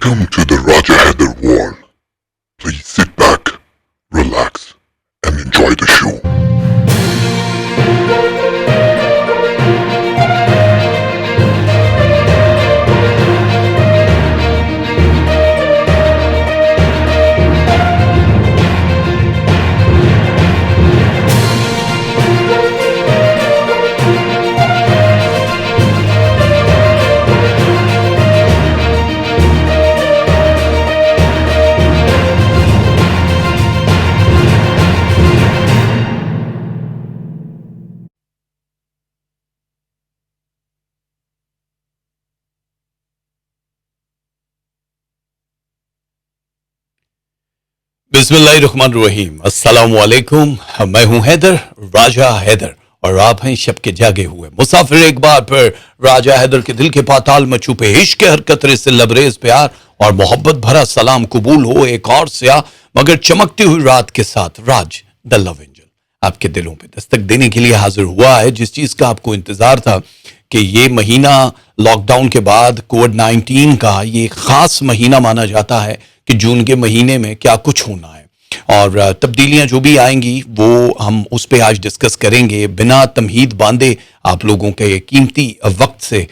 Welcome to the Raja Heather world. Please sit back, relax, and enjoy the show. बिस्मिल्लाहिर्रहमानिर्रहीम, अस्सलामु अलैकुम। मैं हूं हैदर, राजा हैदर, और आप हैं शब के जागे हुए मुसाफिर। एक बार फिर राजा हैदर के दिल के पाताल में छुपे इश्क के हर कतरे से लबरेज प्यार और मोहब्बत भरा सलाम कबूल हो। एक और स्याह मगर चमकती हुई रात के साथ राज द लव एंजल आपके दिलों पे दस्तक देने के लिए हाजिर हुआ है। जिस चीज का आपको इंतजार था कि ये महीना लॉकडाउन के बाद कोविड-19 का ये खास महीना माना जाता है कि जून के महीने में क्या कुछ होना है और तब्दीलियां जो भी आएंगी वो हम उस पे आज डिस्कस करेंगे। बिना तमहीद बांधे आप लोगों के कीमती वक्त से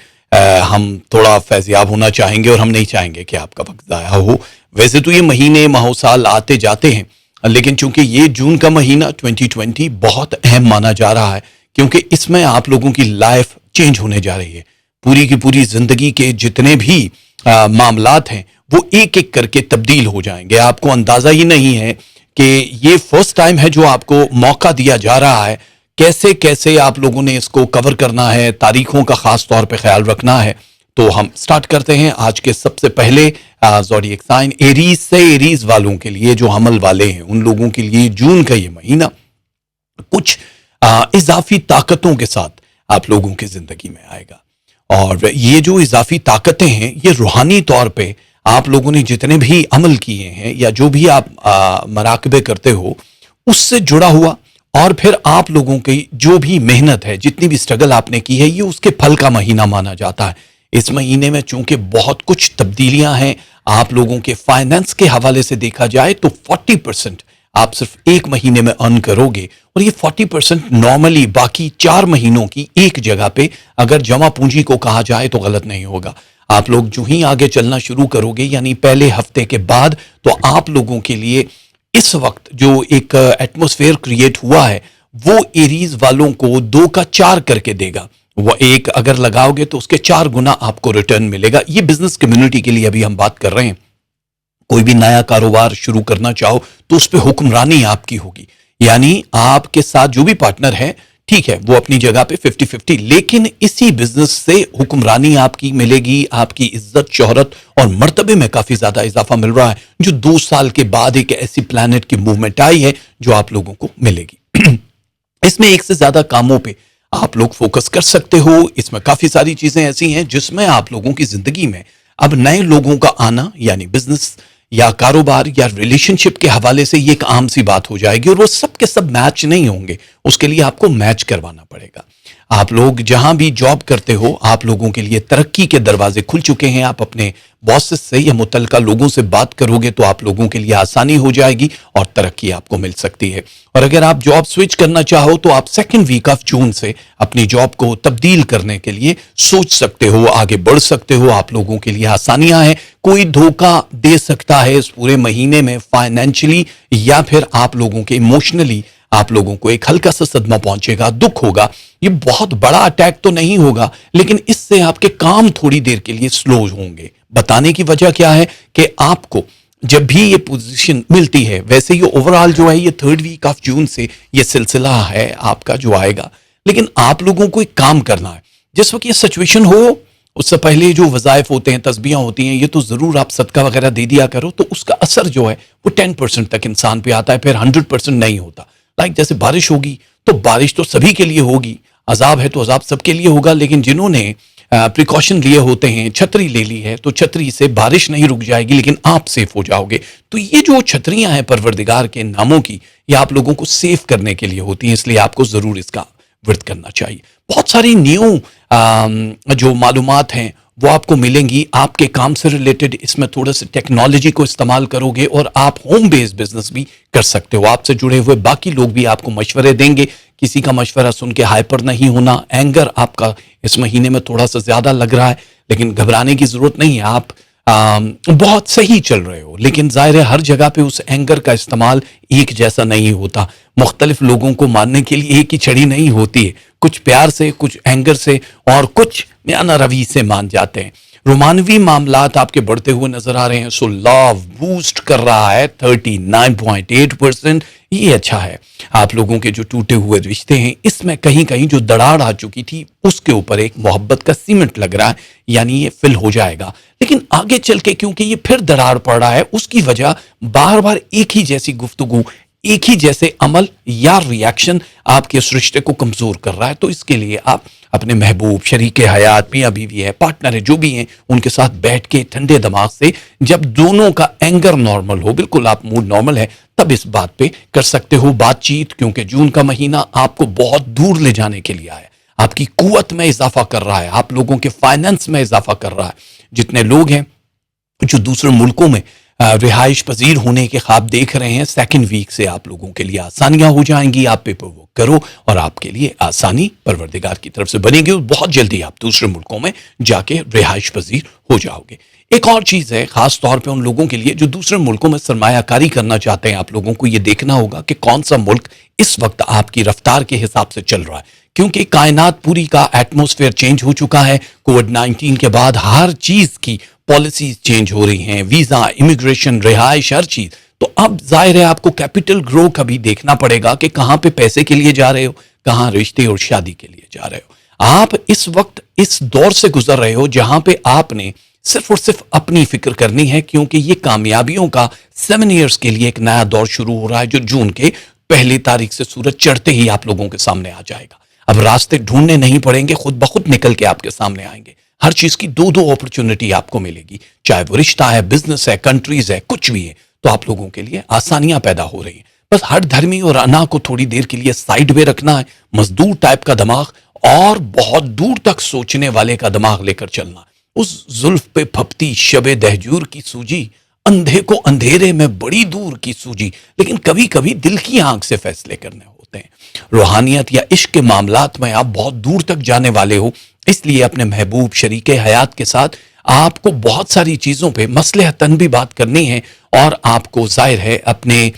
हम थोड़ा फैज़याब होना चाहेंगे और हम नहीं चाहेंगे कि आपका वक्त ज़ाया हो। वैसे तो ये महीने माह साल आते जाते हैं, लेकिन चूंकि ये जून का महीना 2020 बहुत अहम माना जा रहा है क्योंकि इसमें आप लोगों की लाइफ चेंज होने जा रही है। पूरी की पूरी जिंदगी के जितने भी मामलात हैं वो एक एक करके तब्दील हो जाएंगे। आपको अंदाजा ही नहीं है कि ये फर्स्ट टाइम है जो आपको मौका दिया जा रहा है। कैसे कैसे आप लोगों ने इसको कवर करना है, तारीखों का खास तौर पे ख्याल रखना है। तो हम स्टार्ट करते हैं आज के सबसे पहले ज़ोडिएक साइन एरीज से। एरीज वालों के लिए, जो हमल वाले हैं, उन लोगों के लिए जून का ये महीना कुछ इजाफी ताकतों के साथ आप लोगों की जिंदगी में आएगा। और ये जो इजाफी ताकतें हैं ये रूहानी तौर पे आप लोगों ने जितने भी अमल किए हैं या जो भी आप मराकबे करते हो उससे जुड़ा हुआ, और फिर आप लोगों की जो भी मेहनत है, जितनी भी स्ट्रगल आपने की है, ये उसके फल का महीना माना जाता है। इस महीने में चूंकि बहुत कुछ तब्दीलियां हैं, आप लोगों के फाइनेंस के हवाले से देखा जाए तो 40% आप सिर्फ एक महीने में अर्न करोगे, और ये 40% नॉर्मली बाकी 4 महीनों की एक जगह पे अगर जमा पूंजी को कहा जाए तो गलत नहीं होगा। आप लोग जो ही आगे चलना शुरू करोगे, यानी पहले हफ्ते के बाद, तो आप लोगों के लिए इस वक्त जो एक एटमॉस्फेयर क्रिएट हुआ है वो एरीज वालों को 2 का 4 करके देगा। वो एक अगर लगाओगे तो उसके 4 गुना आपको रिटर्न मिलेगा। ये बिजनेस कम्युनिटी के लिए अभी हम बात कर रहे हैं। कोई भी नया कारोबार शुरू करना चाहो तो उस पर हुक्मरानी आपकी होगी, यानी आपके साथ जो भी पार्टनर है, ठीक है, वो अपनी जगह पे 50-50, लेकिन इसी बिजनेस से हुक्मरानी आपकी मिलेगी। आपकी इज्जत, शोहरत और मर्तबे में काफी ज्यादा इजाफा मिल रहा है, जो 2 साल के बाद एक ऐसी प्लैनेट की मूवमेंट आई है जो आप लोगों को मिलेगी। इसमें एक से ज्यादा कामों पे आप लोग फोकस कर सकते हो। इसमें काफी सारी चीजें ऐसी हैं जिसमें आप लोगों की जिंदगी में अब नए लोगों का आना, यानी बिजनेस या कारोबार या रिलेशनशिप के हवाले से ये एक आम सी बात हो जाएगी, और वो सब के सब मैच नहीं होंगे। उसके लिए आपको मैच करवाना पड़ेगा। आप लोग जहां भी जॉब करते हो, आप लोगों के लिए तरक्की के दरवाजे खुल चुके हैं। आप अपने बॉसेस से या मुतल्लिका लोगों से बात करोगे तो आप लोगों के लिए आसानी हो जाएगी और तरक्की आपको मिल सकती है। और अगर आप जॉब स्विच करना चाहो तो आप 2nd वीक ऑफ जून से अपनी जॉब को तब्दील करने के लिए सोच सकते हो, आगे बढ़ सकते हो। आप लोगों के लिए आसानियां हैं। कोई धोखा दे सकता है इस पूरे महीने में फाइनेंशियली, या फिर आप लोगों के इमोशनली आप लोगों को एक हल्का सा सदमा पहुंचेगा, दुख होगा। ये बहुत बड़ा अटैक तो नहीं होगा, लेकिन इससे आपके काम थोड़ी देर के लिए स्लो होंगे। बताने की वजह क्या है कि आपको जब भी ये पोजीशन मिलती है, वैसे ये ओवरऑल जो है ये 3rd वीक ऑफ जून से ये सिलसिला है आपका जो आएगा, लेकिन आप लोगों को एक काम करना है। जिस वक्त ये सिचुएशन हो उससे पहले जो वज़ाइफ होते हैं, तस्बीहां होती हैं, ये तो जरूर आप सदका वगैरह दे दिया करो, तो उसका असर जो है वो 10% तक इंसान पे आता है, फिर 100% नहीं होता। लाइक जैसे बारिश होगी तो बारिश तो सभी के लिए होगी, अजाब है तो अजाब सबके लिए होगा, लेकिन जिन्होंने प्रिकॉशन लिए होते हैं, छतरी ले ली है, तो छतरी से बारिश नहीं रुक जाएगी लेकिन आप सेफ हो जाओगे। तो ये जो छतरियां हैं परवरदिगार के नामों की, ये आप लोगों को सेफ करने के लिए होती हैं, इसलिए आपको जरूर इसका वर्त करना चाहिए। बहुत सारी न्यू जो मालूमात हैं वो आपको मिलेंगी आपके काम से रिलेटेड। इसमें थोड़ा सा टेक्नोलॉजी को इस्तेमाल करोगे और आप होम बेस्ड बिजनेस भी कर सकते हो। आपसे जुड़े हुए बाकी लोग भी आपको मशवरे देंगे। किसी का मशवरा सुन के हाइपर नहीं होना। एंगर आपका इस महीने में थोड़ा सा ज्यादा लग रहा है, लेकिन घबराने की जरूरत नहीं है। आप बहुत सही चल रहे हो, लेकिन जाहिर है हर जगह पे उस एंगर का इस्तेमाल एक जैसा नहीं होता। मुख्तलिफ लोगों को मारने के लिए एक ही छड़ी नहीं होती है। कुछ प्यार से, कुछ एंगर से और कुछ म्याना रवि से मान जाते हैं। रोमानवी मामलात आपके बढ़ते हुए नजर आ रहे हैं। सो लव बूस्ट कर रहा है 39.8%। ये अच्छा है। आप लोगों के जो टूटे हुए रिश्ते हैं, इसमें कहीं कहीं जो दरार आ चुकी थी उसके ऊपर एक मोहब्बत का सीमेंट लग रहा है, यानी ये फिल हो जाएगा। लेकिन आगे चल के क्योंकि ये फिर दरार पड़ रहा है, उसकी वजह बार बार एक ही जैसी गुफ्तगू, एक ही जैसे अमल या रिएक्शन आपके उस रिश्ते को कमजोर कर रहा है। तो इसके लिए आप अपने महबूब, शरीके हयात, मियां बीवी है, पार्टनर है, जो भी हैं, उनके साथ बैठ के ठंडे दिमाग से, जब दोनों का एंगर नॉर्मल हो, बिल्कुल आप मूड नॉर्मल है, तब इस बात पे कर सकते हो बातचीत। क्योंकि जून का महीना आपको बहुत दूर ले जाने के लिए आया है। आपकी कुवत में इजाफा कर रहा है, आप लोगों के फाइनेंस में इजाफा कर रहा है। जितने लोग हैं जो दूसरे मुल्कों में रिहाइश पजीर होने के ख्वाब देख रहे हैं, सेकंड वीक से आप लोगों के लिए आसानियां हो जाएंगी। आप पेपर वर्क करो और आपके लिए आसानी परवरदिगार की तरफ से बनेगी और बहुत जल्दी आप दूसरे मुल्कों में जाके रिहाइश पजीर हो जाओगे। एक और चीज है, खास तौर पे उन लोगों के लिए जो दूसरे मुल्कों में सरमायाकारी करना चाहते हैं, आप लोगों को ये देखना होगा कि कौन सा मुल्क इस वक्त आपकी रफ्तार के हिसाब से चल रहा है। क्योंकि कायनात पूरी का एटमॉस्फेयर चेंज हो चुका है। कोविड-19 के बाद हर चीज की पॉलिसीज चेंज हो रही हैं, वीजा, इमिग्रेशन, रिहाइश, हर चीज। तो अब जाहिर है आपको कैपिटल ग्रो का भी देखना पड़ेगा कि कहां पे पैसे के लिए जा रहे हो, कहां रिश्ते और शादी के लिए जा रहे हो। आप इस वक्त इस दौर से गुजर रहे हो जहां पे आपने सिर्फ और सिर्फ अपनी फिक्र करनी है, क्योंकि ये कामयाबियों का 7 ईयर्स के लिए एक नया दौर शुरू हो रहा है, जो जून के पहली तारीख से सूरज चढ़ते ही आप लोगों के सामने आ जाएगा। अब रास्ते ढूंढने नहीं पड़ेंगे, खुद ब खुद निकल के आपके सामने आएंगे। हर चीज की दो दो अपॉर्चुनिटी आपको मिलेगी, चाहे वो रिश्ता है, बिजनेस है, कंट्रीज है, कुछ भी है। तो आप लोगों के लिए आसानियां पैदा हो रही हैं। बस हर धर्मी और अना को थोड़ी देर के लिए साइड में रखना है, मजदूर टाइप का दिमाग और बहुत दूर तक सोचने वाले का दिमाग लेकर चलना है। उस जुल्फ पे फपती शबे दहजूर की सूजी, अंधे को अंधेरे में बड़ी दूर की सूजी। लेकिन कभी कभी दिल की आंख से फैसले करने होते हैं। रूहानियत या इश्क के मामलात में आप बहुत दूर तक जाने वाले हो, इसलिए अपने महबूब, शरीके हयात के साथ आपको बहुत सारी चीजों पे मसलहतन भी बात करनी है। और आपको जाहिर है अपने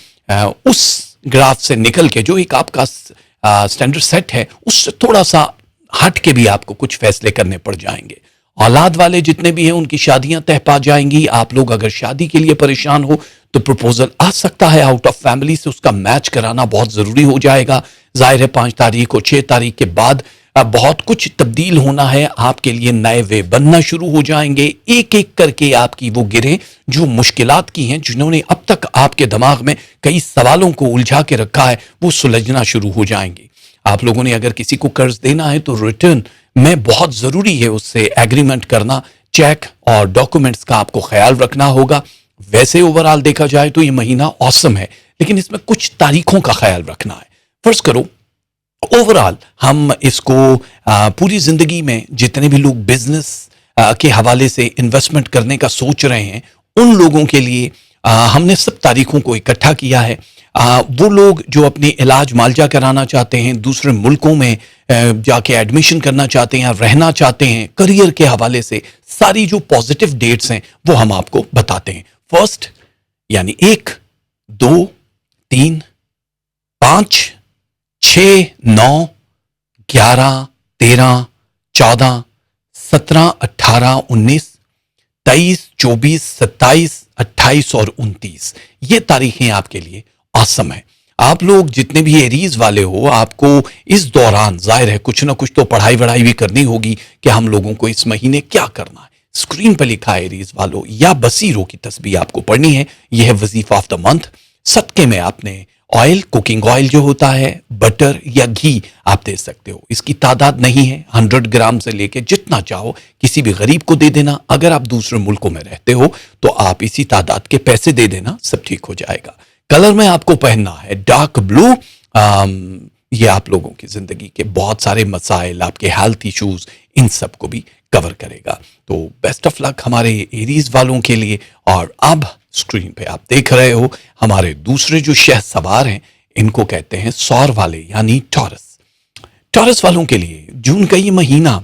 उस ग्राफ से निकल के, जो एक आपका स्टैंडर्ड सेट है, उससे थोड़ा सा हट के भी आपको कुछ फैसले करने पड़ जाएंगे। औलाद वाले जितने भी हैं उनकी शादियां तय पा जाएंगी। आप लोग अगर शादी के लिए परेशान हो तो प्रपोजल आ सकता है आउट ऑफ फैमिली से, उसका मैच कराना बहुत जरूरी हो जाएगा। जाहिर है 5 तारीख और 6 तारीख के बाद बहुत कुछ तब्दील होना है। आपके लिए नए वे बनना शुरू हो जाएंगे। एक एक करके आपकी वो गिरें जो मुश्किलात की हैं, जिन्होंने अब तक आपके दिमाग में कई सवालों को उलझा के रखा है, वो सुलझना शुरू हो जाएंगे। आप लोगों ने अगर किसी को कर्ज देना है तो रिटर्न में बहुत जरूरी है उससे एग्रीमेंट करना, चेक और डॉक्यूमेंट्स का आपको ख्याल रखना होगा। वैसे ओवरऑल देखा जाए तो ये महीना औसम है, लेकिन इसमें कुछ तारीखों का ख्याल रखना है। फर्ज करो ओवरऑल हम इसको पूरी जिंदगी में जितने भी लोग बिजनेस के हवाले से इन्वेस्टमेंट करने का सोच रहे हैं, उन लोगों के लिए हमने सब तारीखों को इकट्ठा किया है। वो लोग जो अपने इलाज मालजा कराना चाहते हैं, दूसरे मुल्कों में जाके एडमिशन करना चाहते हैं, रहना चाहते हैं, करियर के हवाले से सारी जो पॉजिटिव डेट्स हैं वो हम आपको बताते हैं। फर्स्ट यानी 1, 2, 3, 5, 6, 9, 11, 13, 14, 17, 18, 19, 23, 24, 27, 28 और 29 ये तारीखें आपके लिए आसम है। आप लोग जितने भी एरीज वाले हो, आपको इस दौरान जाहिर है कुछ ना कुछ तो पढ़ाई वढ़ाई भी करनी होगी कि हम लोगों को इस महीने क्या करना है। स्क्रीन पर लिखा है एरीज वालों, या बसीरों की तस्बीह आपको पढ़नी है। यह है वजीफा ऑफ द मंथ। सदके में आपने ऑयल, कुकिंग ऑयल जो होता है, बटर या घी आप दे सकते हो। इसकी तादाद नहीं है, 100 ग्राम से लेके जितना चाहो किसी भी गरीब को दे देना। अगर आप दूसरे मुल्कों में रहते हो तो आप इसी तादाद के पैसे दे देना, सब ठीक हो जाएगा। कलर में आपको पहनना है डार्क ब्लू ये आप लोगों की जिंदगी के बहुत सारे मसाइल, आपके हेल्थ इश्यूज, इन सब को भी कवर करेगा। तो बेस्ट ऑफ लक हमारे एरीज वालों के लिए। और अब स्क्रीन पे आप देख रहे हो हमारे दूसरे जो शह सवार हैं, इनको कहते हैं सौर वाले यानी टॉरस। टॉरस वालों के लिए जून का ये महीना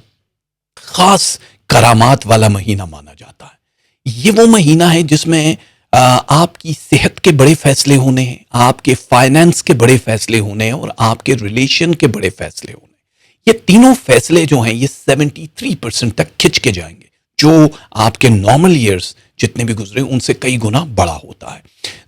खास करामात वाला महीना माना जाता है। ये वो महीना है जिसमें आपकी सेहत के बड़े फैसले होने हैं, आपके फाइनेंस के बड़े फैसले होने हैं और आपके रिलेशन के बड़े फैसले होने हैं। ये तीनों फैसले जो हैं ये 73% तक खिंच के जाएंगे, जो आपके नॉर्मल ईयर्स जितने भी गुजरे उनसे कई गुना बड़ा होता है।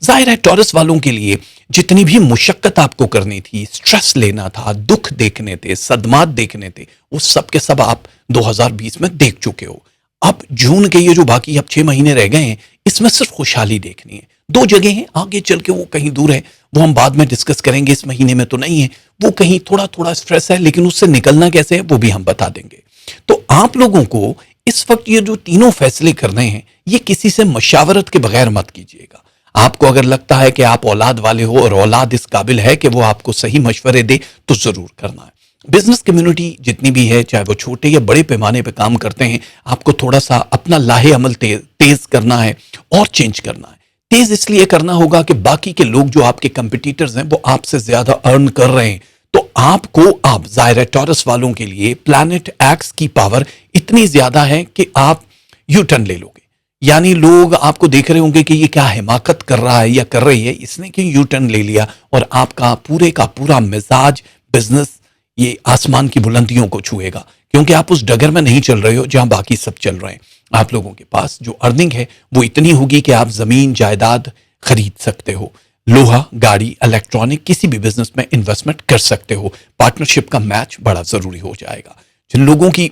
जाहिर है टॉरस वालों के लिए जितनी भी मुशक्कत आपको करनी थी, स्ट्रेस लेना था, दुख देखने थे, सदमात देखने थे, वो सब के सब आप 2020 में देख चुके हो। अब जून के ये जो बाकी अब 6 महीने रह गए हैं, इसमें सिर्फ खुशहाली देखनी है। 2 जगह हैं, आगे चल के वो कहीं दूर है, वो हम बाद में डिस्कस करेंगे, इस महीने में तो नहीं है। वो कहीं थोड़ा थोड़ा स्ट्रेस है, लेकिन उससे निकलना कैसे है वो भी हम बता देंगे। तो आप लोगों को इस वक्त ये जो तीनों फैसले करने हैं, ये किसी से मशावरत के बगैर मत कीजिएगा। आपको अगर लगता है कि आप औलाद वाले हो और औलाद इस काबिल है कि वो आपको सही मशवरे दे, तो जरूर करना है। बिजनेस कम्युनिटी जितनी भी है, चाहे वो छोटे या बड़े पैमाने पे काम करते हैं, आपको थोड़ा सा अपना लाहे अमल तेज करना है और चेंज करना है। तेज इसलिए करना होगा कि बाकी के लोग जो आपके कंपिटिटर्स हैं वो आपसे ज्यादा अर्न कर रहे हैं, तो आपको अब जाहिर है टॉरस वालों के लिए प्लैनेट एक्स की पावर इतनी ज्यादा है कि आप यू टर्न ले लोगे। यानी लोग आपको देख रहे होंगे कि ये क्या हिमाकत कर रहा है या कर रही है, इसने क्यों यू टर्न ले लिया, और आपका पूरे का पूरा मिजाज, बिजनेस ये आसमान की बुलंदियों को छुएगा, क्योंकि आप उस डगर में नहीं चल रहे हो जहां बाकी सब चल रहे हैं। आप लोगों के पास जो अर्निंग है वो इतनी होगी कि आप जमीन जायदाद खरीद सकते हो, लोहा, गाड़ी, इलेक्ट्रॉनिक, किसी भी बिजनेस में इन्वेस्टमेंट कर सकते हो। पार्टनरशिप का मैच बड़ा जरूरी हो जाएगा। जिन लोगों की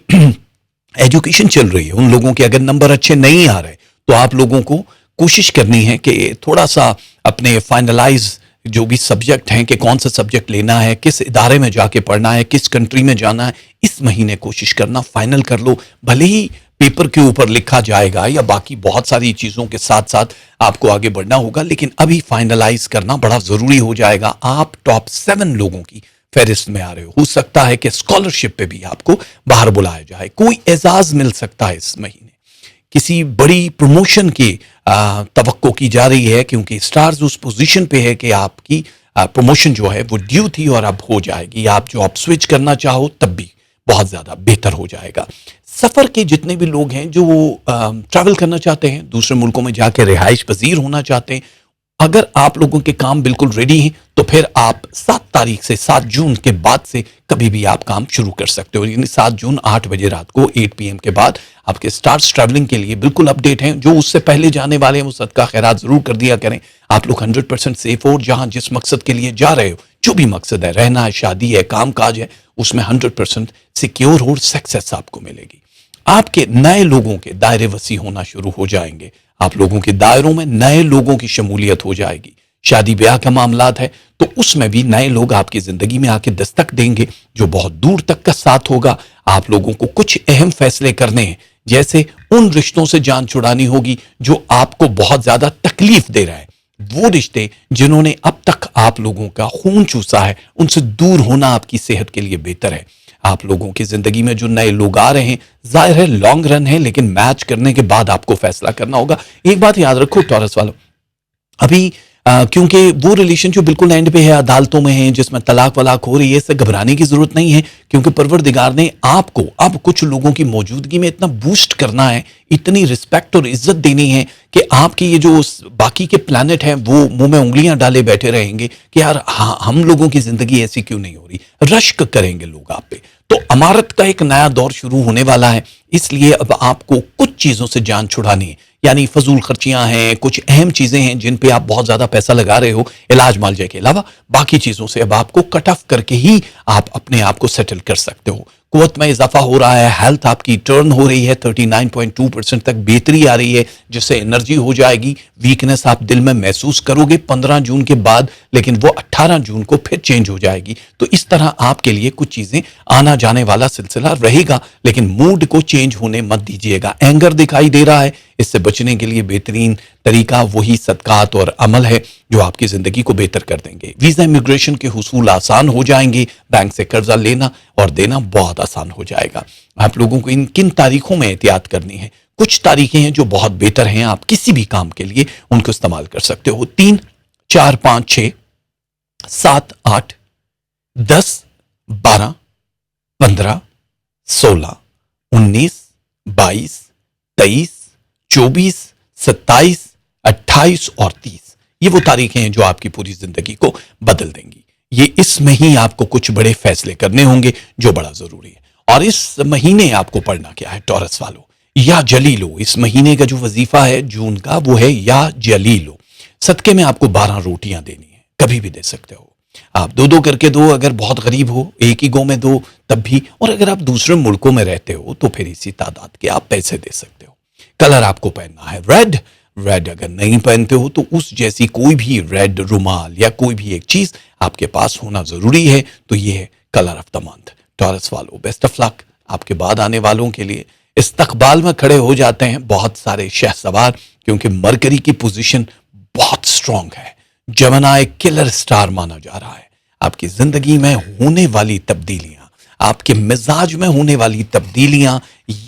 एजुकेशन चल रही है, उन लोगों के अगर नंबर अच्छे नहीं आ रहे, तो आप लोगों को कोशिश करनी है कि थोड़ा सा अपने फाइनलाइज जो भी सब्जेक्ट हैं कि कौन सा सब्जेक्ट लेना है, किस इदारे में जाके पढ़ना है, किस कंट्री में जाना है, इस महीने कोशिश करना फाइनल कर लो। भले ही पेपर के ऊपर लिखा जाएगा या बाकी बहुत सारी चीज़ों के साथ साथ आपको आगे बढ़ना होगा, लेकिन अभी फाइनलाइज करना बड़ा ज़रूरी हो जाएगा। आप टॉप 7 लोगों की फहरिस्त में आ रहे हो सकता है कि स्कॉलरशिप पे भी आपको बाहर बुलाया जाए, कोई एजाज मिल सकता है इस महीने, किसी बड़ी प्रमोशन की तवक्को की जा रही है, क्योंकि स्टार्स उस पोजीशन पे है कि आपकी प्रमोशन जो है वो ड्यू थी और अब हो जाएगी। आप जॉब स्विच करना चाहो तब भी बहुत ज्यादा बेहतर हो जाएगा। सफर के जितने भी लोग हैं जो ट्रैवल करना चाहते हैं, दूसरे मुल्कों में जाके रिहाइश पजीर होना चाहते हैं, अगर आप लोगों के काम बिल्कुल रेडी हैं तो फिर आप 7 तारीख से 7 जून के बाद से कभी भी आप काम शुरू कर सकते हो। यानी 7 जून 8 बजे रात को 8 PM के बाद आपके स्टार्स ट्रैवलिंग के लिए बिल्कुल अपडेट हैं। जो उससे पहले जाने वाले हैं वो सदका खैरात जरूर कर दिया करें। आप लोग 100% सेफ हो। जहां जिस मकसद के लिए जा रहे हो, जो भी मकसद है, रहना है, शादी है, काम काज है, उसमें 100% सिक्योर हो, सक्सेस आपको मिलेगी। आपके नए लोगों के दायरे वसी होना शुरू हो जाएंगे। आप लोगों के दायरों में नए लोगों की शमूलियत हो जाएगी। शादी ब्याह का मामलात है तो उसमें भी नए लोग आपकी जिंदगी में आके दस्तक देंगे, जो बहुत दूर तक का साथ होगा। आप लोगों को कुछ अहम फैसले करने हैं, जैसे उन रिश्तों से जान छुड़ानी होगी जो आपको बहुत ज्यादा तकलीफ दे रहा है। वो रिश्ते जिन्होंने अब तक आप लोगों का खून चूसा है, उनसे दूर होना आपकी सेहत के लिए बेहतर है। आप लोगों की जिंदगी में जो नए लोग आ रहे हैं, जाहिर है लॉन्ग रन है, लेकिन मैच करने के बाद आपको फैसला करना होगा। एक बात याद रखो टॉरस वालों, अभी क्योंकि वो रिलेशन जो बिल्कुल एंड पे है, अदालतों में है, जिसमें तलाक वलाक हो रही है, इससे घबराने की जरूरत नहीं है, क्योंकि परवरदिगार ने आपको अब कुछ लोगों की मौजूदगी में इतना बूस्ट करना है, इतनी रिस्पेक्ट और इज्जत देनी है कि आपके ये जो बाकी के प्लैनेट हैं वो मुंह में उंगलियां डाले बैठे रहेंगे कि यार हम लोगों की जिंदगी ऐसी क्यों नहीं हो रही। रश्क करेंगे लोग आप पे। तो अमारत का एक नया दौर शुरू होने वाला है, इसलिए अब आपको कुछ चीजों से जान छुड़ानी है। यानी फजूल खर्चियां हैं, कुछ अहम चीजें हैं जिन पे आप बहुत ज्यादा पैसा लगा रहे हो, इलाज मालजे के अलावा बाकी चीजों से अब आपको कट ऑफ करके ही आप अपने आप को सेटल कर सकते हो। कुव्वत में इजाफा हो रहा है, हेल्थ आपकी टर्न हो रही है, 39.2% तक बेहतरी आ रही है, जिससे एनर्जी हो जाएगी। वीकनेस आप दिल में महसूस करोगे 15 जून के बाद, लेकिन वो 18 जून को फिर चेंज हो जाएगी। तो इस तरह आपके लिए कुछ चीजें आना जाने वाला सिलसिला रहेगा, लेकिन मूड को चेंज होने मत दीजिएगा। एंगर दिखाई दे रहा है, इससे बचने के लिए बेहतरीन तरीका वही सदकात और अमल है जो आपकी ज़िंदगी को बेहतर कर देंगे। वीज़ा इमिग्रेशन के हुसूल आसान हो जाएंगे, बैंक से कर्जा लेना और देना बहुत आसान हो जाएगा। आप लोगों को इन किन तारीखों में एहतियात करनी है? कुछ तारीखें हैं जो बहुत बेहतर हैं, आप किसी भी काम के लिए उनको इस्तेमाल कर सकते हो। 3, 4, 5, 6, 7, 8, 10, 12, 15, 16, 19, 22, 23, 24, 27, 28 और 30। ये वो तारीखें हैं जो आपकी पूरी जिंदगी को बदल देंगी। ये इसमें ही आपको कुछ बड़े फैसले करने होंगे जो बड़ा जरूरी है। और इस महीने आपको पढ़ना क्या है टॉरस वालों? या जलीलो। इस महीने का जो वजीफा है जून का वो है या जलीलो। सदके में आपको 12 रोटियां देनी है, कभी भी दे सकते हो आप, 2-2 करके दो। अगर बहुत गरीब हो एक ही गो में दो तब भी, और अगर आप दूसरे मुल्कों में रहते हो तो फिर इसी तादाद के आप पैसे दे सकते हो। कलर आपको पहनना है रेड। रेड अगर नहीं पहनते हो तो उस जैसी कोई भी रेड रुमाल या कोई भी एक चीज आपके पास होना जरूरी है। तो ये है colour of the month. Taurus वालों, बेस्ट ऑफ लक। आपके बाद आने वालों के लिए इस्तकबाल में खड़े हो जाते हैं बहुत सारे शहसवार, क्योंकि मरकरी की पोजीशन बहुत स्ट्रांग है। जमना एक किलर स्टार माना जा रहा है। आपकी जिंदगी में होने वाली तब्दीलियां, आपके मिजाज में होने वाली तब्दीलियां,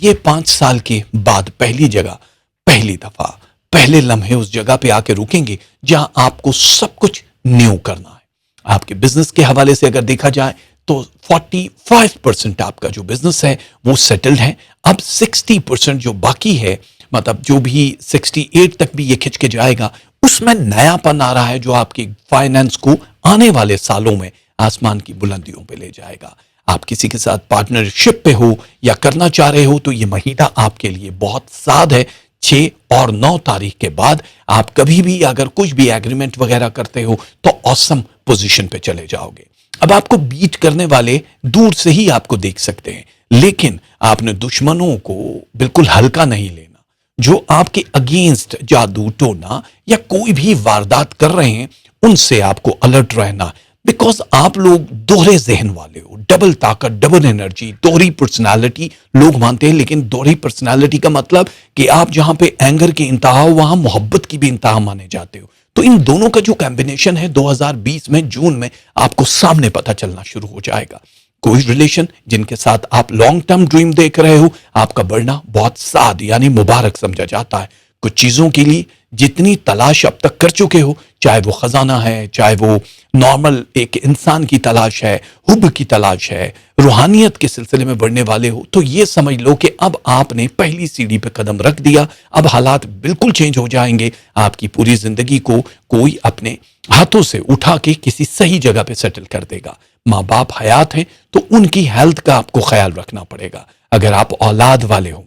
ये 5 साल के बाद पहली जगह, पहली दफा, पहले लम्हे उस जगह पे आके रुकेंगे जहां आपको सब कुछ न्यू करना है। आपके बिजनेस के हवाले से अगर देखा जाए तो 45% आपका जो बिजनेस है वो सेटल्ड है। अब 60% जो बाकी है, मतलब जो भी 68 तक भी ये खिंच के जाएगा, उसमें नयापन आ रहा है जो आपकी फाइनेंस को आने वाले सालों में आसमान की बुलंदियों पे ले जाएगा। आप किसी के साथ पार्टनरशिप पे हो या करना चाह रहे हो तो ये महीना आपके लिए बहुत साद है। 6 और 9 तारीख के बाद आप कभी भी अगर कुछ भी एग्रीमेंट वगैरह करते हो तो ऑसम पोजीशन पे चले जाओगे। अब आपको बीट करने वाले दूर से ही आपको देख सकते हैं, लेकिन आपने दुश्मनों को बिल्कुल हल्का नहीं लेना। जो आपके अगेंस्ट जादू टोना या कोई भी वारदात कर रहे हैं उनसे आपको अलर्ट रहना, बिकॉज आप लोग दोहरे जहन वाले हो, डबल ताकत, डबल एनर्जी, दोहरी पर्सनालिटी लोग मानते हैं। लेकिन दोहरी पर्सनालिटी का मतलब कि आप जहां पे एंगर की इंतहा हो वहां मोहब्बत की भी इंतहा माने जाते हो। तो इन दोनों का जो कॉम्बिनेशन है 2020 में जून में आपको सामने पता चलना शुरू हो जाएगा। कोई रिलेशन जिनके साथ आप लॉन्ग टर्म ड्रीम देख रहे हो, आपका बढ़ना बहुत साद यानी मुबारक समझा जाता है। कुछ चीजों के लिए जितनी तलाश अब तक कर चुके हो, चाहे वो खजाना है, चाहे वो नॉर्मल एक इंसान की तलाश है, हुब की तलाश है, रूहानियत के सिलसिले में बढ़ने वाले हो, तो ये समझ लो कि अब आपने पहली सीढ़ी पे कदम रख दिया। अब हालात बिल्कुल चेंज हो जाएंगे। आपकी पूरी जिंदगी को कोई अपने हाथों से उठा के किसी सही जगह पे सेटल कर देगा। माँ बाप हयात हैं तो उनकी हेल्थ का आपको ख्याल रखना पड़ेगा। अगर आप औलाद वाले हो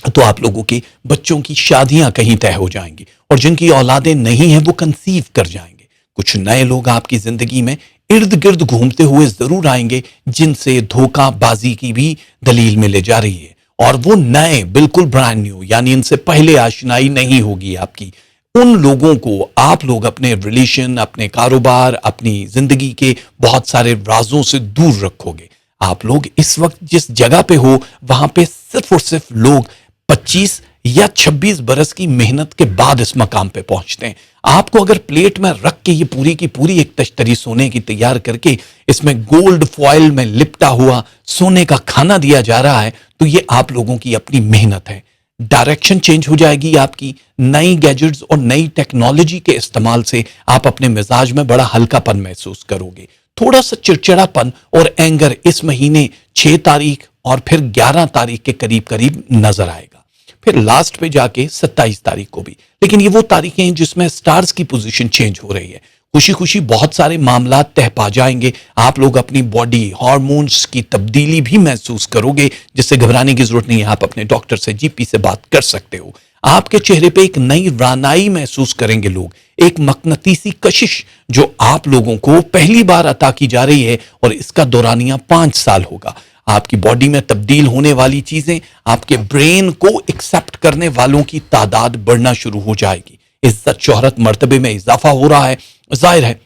तो आप लोगों के बच्चों की शादियां कहीं तय हो जाएंगी, और जिनकी औलादें नहीं हैं वो कंसीव कर जाएंगे। कुछ नए लोग आपकी जिंदगी में इर्द गिर्द घूमते हुए जरूर आएंगे जिनसे धोखाबाजी की भी दलील मिले जा रही है, और वो नए बिल्कुल ब्रांड न्यू, यानी इनसे पहले आशनाई नहीं होगी आपकी। उन लोगों को आप लोग अपने रिलेशन, अपने कारोबार, अपनी जिंदगी के बहुत सारे राजों से दूर रखोगे। आप लोग इस वक्त जिस जगह पे हो वहां पे सिर्फ और सिर्फ लोग 25 या 26 बरस की मेहनत के बाद इस मकाम पे पहुंचते हैं। आपको अगर प्लेट में रख के ये पूरी की पूरी एक तश्तरी सोने की तैयार करके इसमें गोल्ड फॉइल में लिपटा हुआ सोने का खाना दिया जा रहा है, तो ये आप लोगों की अपनी मेहनत है। डायरेक्शन चेंज हो जाएगी आपकी। नई गैजेट्स और नई टेक्नोलॉजी के इस्तेमाल से आप अपने मिजाज में बड़ा हल्कापन महसूस करोगे। थोड़ा सा चिड़चिड़ापन और एंगर इस महीने 6 तारीख और फिर 11 तारीख के करीब करीब नजर आएगा, फिर लास्ट पे जाके 27 तारीख को भी। लेकिन ये वो तारीखें हैं जिसमें स्टार्स की पोजीशन चेंज हो रही है। खुशी खुशी बहुत सारे मामला तह पा जाएंगे। आप लोग अपनी बॉडी हार्मोन्स की तब्दीली भी महसूस करोगे, जिससे घबराने की जरूरत नहीं है। आप अपने डॉक्टर से, जीपी से बात कर सकते हो। आपके चेहरे पे एक नई रानाई महसूस करेंगे लोग, एक मकनतीसी कशिश जो आप लोगों को पहली बार अता की जा रही है, और इसका दौरानिया 5 साल होगा। आपकी बॉडी में तब्दील होने वाली चीजें, आपके ब्रेन को एक्सेप्ट करने वालों की तादाद बढ़ना शुरू हो जाएगी। इज्जत, शोहरत, मर्तबे में इजाफा हो रहा है। जाहिर है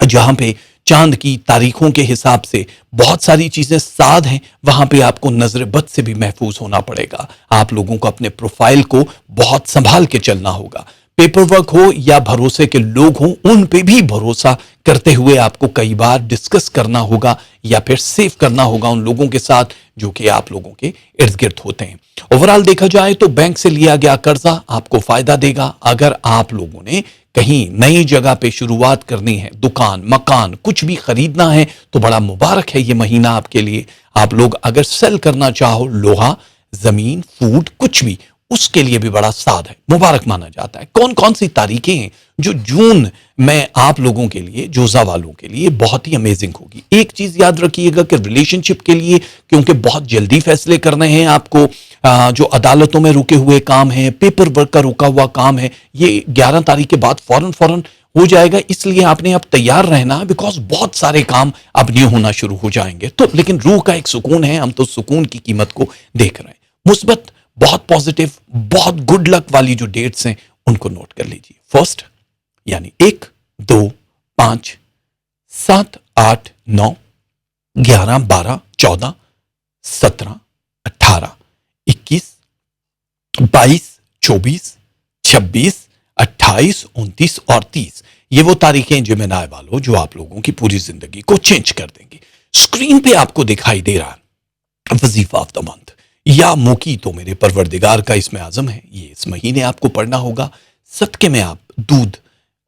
जहां पे चांद की तारीखों के हिसाब से बहुत सारी चीजें साध हैं, वहां पे आपको नजर बद से भी महफूज होना पड़ेगा। आप लोगों को अपने प्रोफाइल को बहुत संभाल के चलना होगा। पेपर वर्क हो या भरोसे के लोग हों, उन पे भी भरोसा करते हुए आपको कई बार डिस्कस करना होगा या फिर सेव करना होगा उन लोगों के साथ जो कि आप लोगों के इर्द गिर्द होते हैं। ओवरऑल देखा जाए तो बैंक से लिया गया कर्जा आपको फायदा देगा। अगर आप लोगों ने कहीं नई जगह पे शुरुआत करनी है, दुकान मकान कुछ भी खरीदना है, तो बड़ा मुबारक है ये महीना आपके लिए। आप लोग अगर सेल करना चाहो, लोहा जमीन फूड कुछ भी, उसके लिए भी बड़ा साध है, मुबारक माना जाता है। कौन कौन सी तारीखें हैं जो जून में आप लोगों के लिए, जोजा वालों के लिए बहुत ही अमेजिंग होगी। एक चीज याद रखिएगा कि रिलेशनशिप के लिए, क्योंकि बहुत जल्दी फैसले करने हैं आपको, जो अदालतों में रुके हुए काम है, पेपर वर्क का रुका हुआ काम है, ये 11 तारीख के बाद फौरन फौरन हो जाएगा। इसलिए आपने अब तैयार रहना, बिकॉज बहुत सारे काम अब न्यू होना शुरू हो जाएंगे। तो लेकिन रूह का एक सुकून है, हम तो सुकून की कीमत को देख रहे हैं। मुस्बत, बहुत पॉजिटिव, बहुत गुड लक वाली जो डेट्स हैं उनको नोट कर लीजिए। फर्स्ट यानी 1, 2, 5, 7, 8, 9, 11, 12, 14, 17, 18, 21, 22, 24, 26, 28, 29 और 30। ये वो तारीखें जिनमें आने वालों जो आप लोगों की पूरी जिंदगी को चेंज कर देंगी। स्क्रीन पे आपको दिखाई दे रहा है वजीफा ऑफ द मंथ या मुकी तो मेरे परवरदिगार का इसमें आजम है। ये इस महीने आपको पढ़ना होगा। सदके में आप दूध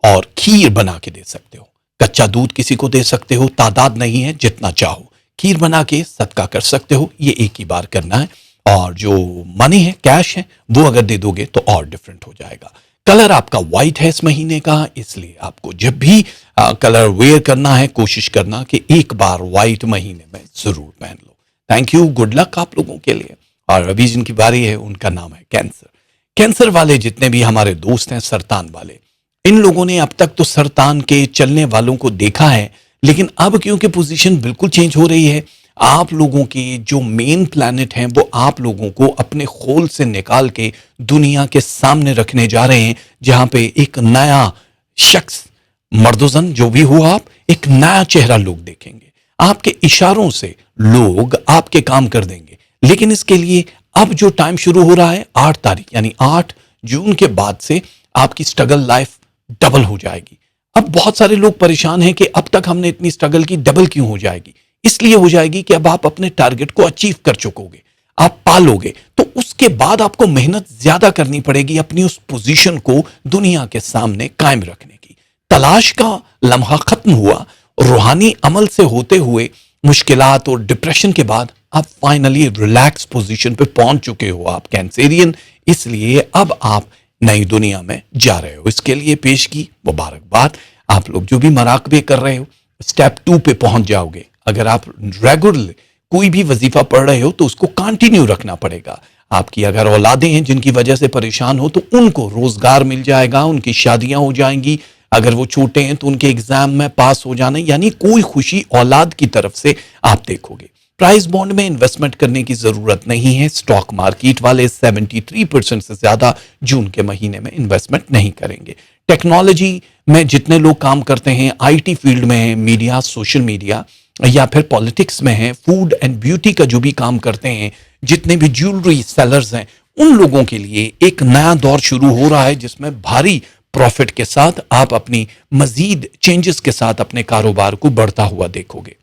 और खीर बना के दे सकते हो। कच्चा दूध किसी को दे सकते हो, तादाद नहीं है, जितना चाहो खीर बना के सदका कर सकते हो। ये एक ही बार करना है। और जो मनी है, कैश है, वो अगर दे दोगे तो और डिफरेंट हो जाएगा। कलर आपका व्हाइट है इस महीने का, इसलिए आपको जब भी कलर वेयर करना है, कोशिश करना कि एक बार व्हाइट महीने में जरूर पहन लो। थैंक यू, गुड लक आप लोगों के लिए। और अभी जिनकी बारी है उनका नाम है कैंसर। कैंसर वाले जितने भी हमारे दोस्त हैं, सरतान वाले, इन लोगों ने अब तक तो सरतान के चलने वालों को देखा है, लेकिन अब क्योंकि पोजीशन बिल्कुल चेंज हो रही है, आप लोगों के जो मेन प्लैनेट हैं वो आप लोगों को अपने खोल से निकाल के दुनिया के सामने रखने जा रहे हैं, जहां पे एक नया शख्स, मर्दोजन जो भी हो आप, एक नया चेहरा लोग देखेंगे। आपके इशारों से लोग आपके काम कर देंगे। लेकिन इसके लिए अब जो टाइम शुरू हो रहा है 8 तारीख यानी 8 जून के बाद से आपकी स्ट्रगल लाइफ डबल हो जाएगी। अब बहुत सारे लोग परेशान हैं कि अब तक हमने इतनी स्ट्रगल की, डबल क्यों हो जाएगी? इसलिए हो जाएगी कि अब आप अपने टारगेट को अचीव कर चुकोगे, आप पालोगे, तो उसके बाद आपको मेहनत ज्यादा करनी पड़ेगी अपनी उस पोजीशन को दुनिया के सामने कायम रखने की। तलाश का लम्हा खत्म हुआ, रूहानी अमल से होते हुए मुश्किलात और डिप्रेशन के बाद आप फाइनली रिलैक्स पोजीशन पे पहुंच चुके हो आप कैंसेरियन। इसलिए अब आप नई दुनिया में जा रहे हो। इसके लिए पेश की मुबारकबाद। आप लोग जो भी मराकबे कर रहे हो, स्टेप 2 पे पहुंच जाओगे। अगर आप रेगुलर कोई भी वजीफा पढ़ रहे हो तो उसको कंटिन्यू रखना पड़ेगा। आपकी अगर औलादें हैं जिनकी वजह से परेशान हो तो उनको रोजगार मिल जाएगा, उनकी शादियां हो जाएंगी। अगर वो छोटे हैं तो उनके एग्जाम में पास हो जाना, यानी कोई खुशी औलाद की तरफ से आप देखोगे। प्राइस बॉन्ड में इन्वेस्टमेंट करने की जरूरत नहीं है। स्टॉक मार्केट वाले 73% से ज्यादा जून के महीने में इन्वेस्टमेंट नहीं करेंगे। टेक्नोलॉजी में जितने लोग काम करते हैं, आईटी फील्ड में है, मीडिया, सोशल मीडिया या फिर पॉलिटिक्स में है, फूड एंड ब्यूटी का जो भी काम करते हैं, जितने भी ज्वेलरी सेलर्स हैं, उन लोगों के लिए एक नया दौर शुरू हो रहा है जिसमें भारी प्रॉफिट के साथ आप अपनी मजीद चेंजेस के साथ अपने कारोबार को बढ़ता हुआ देखोगे।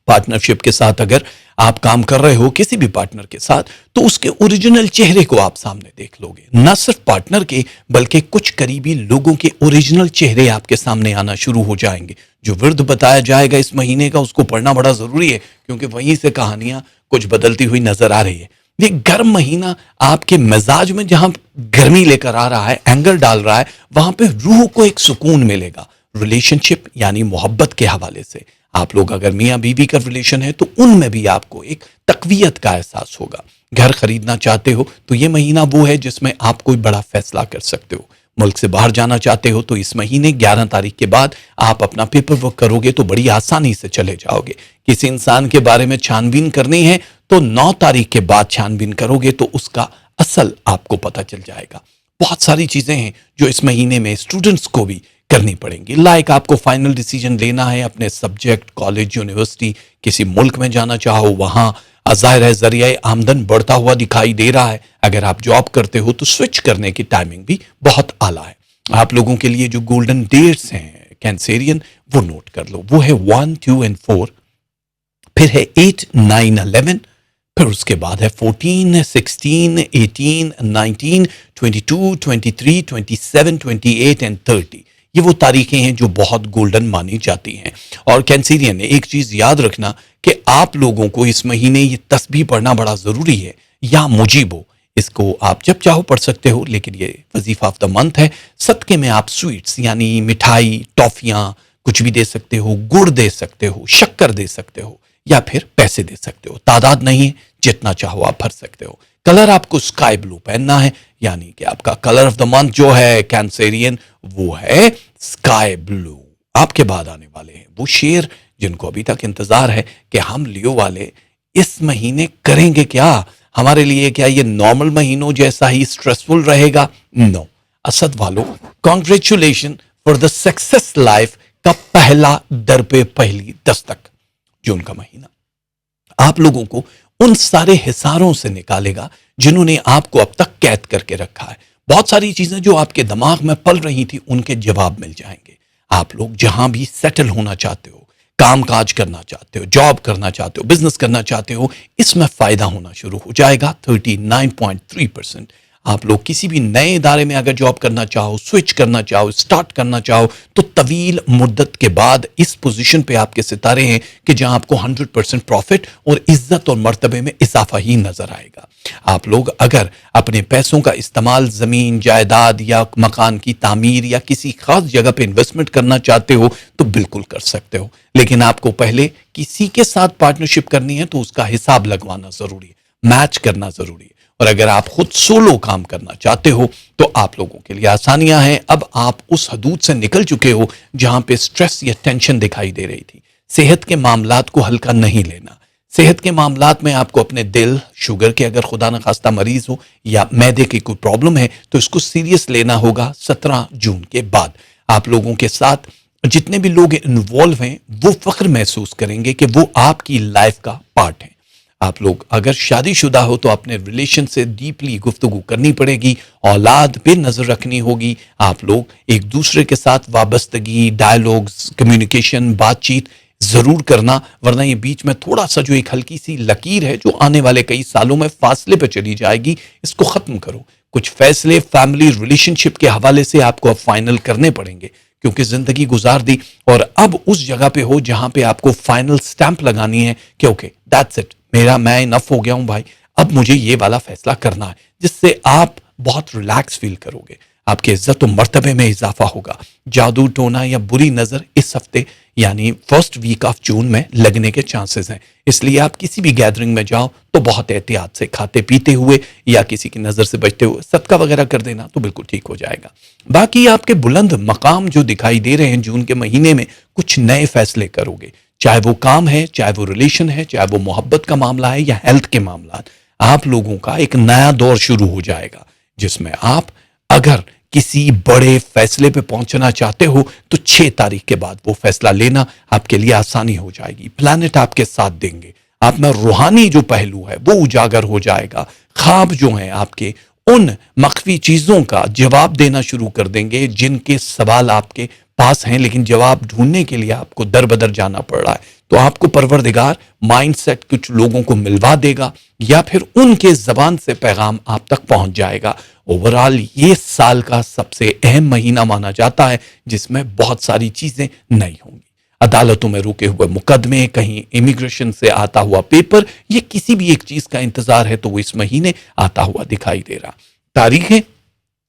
पार्टनरशिप के साथ अगर आप काम कर रहे हो किसी भी पार्टनर के साथ, तो उसके ओरिजिनल चेहरे को आप सामने देख लोगे। न सिर्फ पार्टनर के बल्कि कुछ करीबी लोगों के ओरिजिनल चेहरे आपके सामने आना शुरू हो जाएंगे। जो विर्द बताया जाएगा इस महीने का, उसको पढ़ना बड़ा जरूरी है, क्योंकि वहीं से कहानियां कुछ बदलती हुई नजर आ रही है। ये गर्म महीना आपके मिजाज में जहां गर्मी लेकर आ रहा है, एंगर डाल रहा है, वहां पे रूह को एक सुकून मिलेगा। रिलेशनशिप यानी मोहब्बत के हवाले से आप लोग अगर मियाँ बीवी का रिलेशन है तो उनमें भी आपको एक तकवीयत का एहसास होगा। घर खरीदना चाहते हो तो ये महीना वो है जिसमें आप कोई बड़ा फैसला कर सकते हो। मुल्क से बाहर जाना चाहते हो तो इस महीने 11 तारीख के बाद आप अपना पेपर वर्क करोगे तो बड़ी आसानी से चले जाओगे। किसी इंसान के बारे में छानबीन करनी है तो 9 तारीख के बाद छानबीन करोगे तो उसका असल आपको पता चल जाएगा। बहुत सारी चीजें हैं जो इस महीने में स्टूडेंट्स को भी करनी पड़ेंगी। लाइक आपको फाइनल डिसीजन लेना है अपने सब्जेक्ट, कॉलेज, यूनिवर्सिटी, किसी मुल्क में जाना चाहो वहां ज़ाहिर है जरिया आमदन बढ़ता हुआ दिखाई दे रहा है। अगर आप जॉब करते हो तो स्विच करने की टाइमिंग भी बहुत आला है। आप लोगों के लिए जो गोल्डन डेट्स हैं कैंसेरियन, वो नोट कर लो। वो है 1, 2 एंड 4, फिर है 8, 9, 11, फिर उसके बाद है 14, 16, 18, 19, 22, 23, 27, 28 एंड 30। ये वो तारीखें हैं जो बहुत गोल्डन मानी जाती हैं। और कैंसेरियन ने एक चीज याद रखना कि आप लोगों को इस महीने ये तस्बीह पढ़ना बड़ा जरूरी है, या मुजीबो, इसको आप जब चाहो पढ़ सकते हो, लेकिन ये वजीफा ऑफ द मंथ है। सदके में आप स्वीट्स यानी मिठाई, टॉफियां कुछ भी दे सकते हो, गुड़ दे सकते हो, शक्कर दे सकते हो, या फिर पैसे दे सकते हो। तादाद नहीं है, जितना चाहो आप भर सकते हो। कलर आपको स्काई ब्लू पहनना है, यानी कि आपका कलर ऑफ द मंथ जो है कैंसेरियन वो है स्काई ब्लू। आपके बाद आने वाले हैं वो शेर जिनको अभी तक इंतजार है कि हम लियो वाले इस महीने करेंगे क्या, हमारे लिए क्या ये नॉर्मल महीनों जैसा ही स्ट्रेसफुल रहेगा? नो। असद वालों, congratulation for the success life का पहला दर पे पहली दस्तक। जून का महीना आप लोगों को उन सारे हिसारों से निकालेगा जिन्होंने आपको अब तक कैद करके रखा है। बहुत सारी चीजें जो आपके दिमाग में पल रही थी उनके जवाब मिल जाएंगे। आप लोग जहां भी सेटल होना चाहते हो, काम काज करना चाहते हो, जॉब करना चाहते हो, बिजनेस करना चाहते हो, इसमें फायदा होना शुरू हो जाएगा। 39.3%। आप लोग किसी भी नए इदारे में अगर जॉब करना चाहो, स्विच करना चाहो, स्टार्ट करना चाहो, तो तवील मुद्दत के बाद इस पोजीशन पे आपके सितारे हैं कि जहां आपको 100% प्रॉफिट और इज्जत और मर्तबे में इजाफा ही नजर आएगा। आप लोग अगर अपने पैसों का इस्तेमाल जमीन, जायदाद या मकान की तामीर या किसी खास जगह पे इन्वेस्टमेंट करना चाहते हो तो बिल्कुल कर सकते हो, लेकिन आपको पहले किसी के साथ पार्टनरशिप करनी है तो उसका हिसाब लगवाना जरूरी है, मैच करना जरूरी है। और अगर आप खुद सोलो काम करना चाहते हो तो आप लोगों के लिए आसानियां हैं। अब आप उस हदूद से निकल चुके हो जहां पे स्ट्रेस या टेंशन दिखाई दे रही थी। सेहत के मामलात को हल्का नहीं लेना। सेहत के मामलात में आपको अपने दिल, शुगर के अगर खुदा न खास्ता मरीज हो या मैदे की कोई प्रॉब्लम है तो इसको सीरियस लेना होगा 17 जून के बाद। आप लोगों के साथ जितने भी लोग इन्वॉल्व हैं वो फख्र महसूस करेंगे कि वो आपकी लाइफ का पार्ट है। आप लोग अगर शादीशुदा हो तो अपने रिलेशन से डीपली गुफ्तगू करनी पड़ेगी, औलाद पे नजर रखनी होगी। आप लोग एक दूसरे के साथ वाबस्तगी, डायलॉग्स, कम्युनिकेशन, बातचीत जरूर करना, वरना ये बीच में थोड़ा सा जो एक हल्की सी लकीर है जो आने वाले कई सालों में फासले पे चली जाएगी, इसको खत्म करो। कुछ फैसले फैमिली रिलेशनशिप के हवाले से आपको अब फाइनल करने पड़ेंगे क्योंकि जिंदगी गुजार दी और अब उस जगह पे हो जहां पे आपको फाइनल स्टैंप लगानी है कि ओके दैट्स इट, मैं इनफ हो गया हूं भाई, अब मुझे ये वाला फैसला करना है, जिससे आप बहुत रिलैक्स फील करोगे। आपके इज्जत और मर्तबे में इजाफा होगा। जादू टोना या बुरी नजर इस हफ्ते यानी फर्स्ट वीक ऑफ जून में लगने के चांसेस हैं, इसलिए आप किसी भी गैदरिंग में जाओ तो बहुत एहतियात से खाते पीते हुए या किसी की नजर से बचते हुए सदका वगैरह कर देना तो बिल्कुल ठीक हो जाएगा। बाकी आपके बुलंद मकाम जो दिखाई दे रहे हैं जून के महीने में, कुछ नए फैसले करोगे, चाहे वो काम है, चाहे वो रिलेशन है, चाहे वो मोहब्बत का मामला है या हेल्थ के मामला। आप लोगों का एक नया दौर शुरू हो जाएगा जिसमें आप अगर किसी बड़े फैसले पे पहुंचना चाहते हो तो 6 तारीख के बाद वो फैसला लेना आपके लिए आसानी हो जाएगी। प्लैनेट आपके साथ देंगे, आप में रूहानी जो पहलू है वो उजागर हो जाएगा। ख्वाब जो हैं आपके उन मख्फी चीजों का जवाब देना शुरू कर देंगे जिनके सवाल आपके पास हैं लेकिन जवाब ढूंढने के लिए आपको दर बदर जाना पड़ रहा है। तो आपको परवरदिगार माइंडसेट कुछ लोगों को मिलवा देगा या फिर उनके जबान से पैगाम आप तक पहुंच जाएगा। ओवरऑल ये साल का सबसे अहम महीना माना जाता है जिसमें बहुत सारी चीजें नई होंगी। अदालतों में रुके हुए मुकदमे, कहीं इमिग्रेशन से आता हुआ पेपर, ये किसी भी एक चीज का इंतजार है तो वो इस महीने आता हुआ दिखाई दे रहा। तारीखें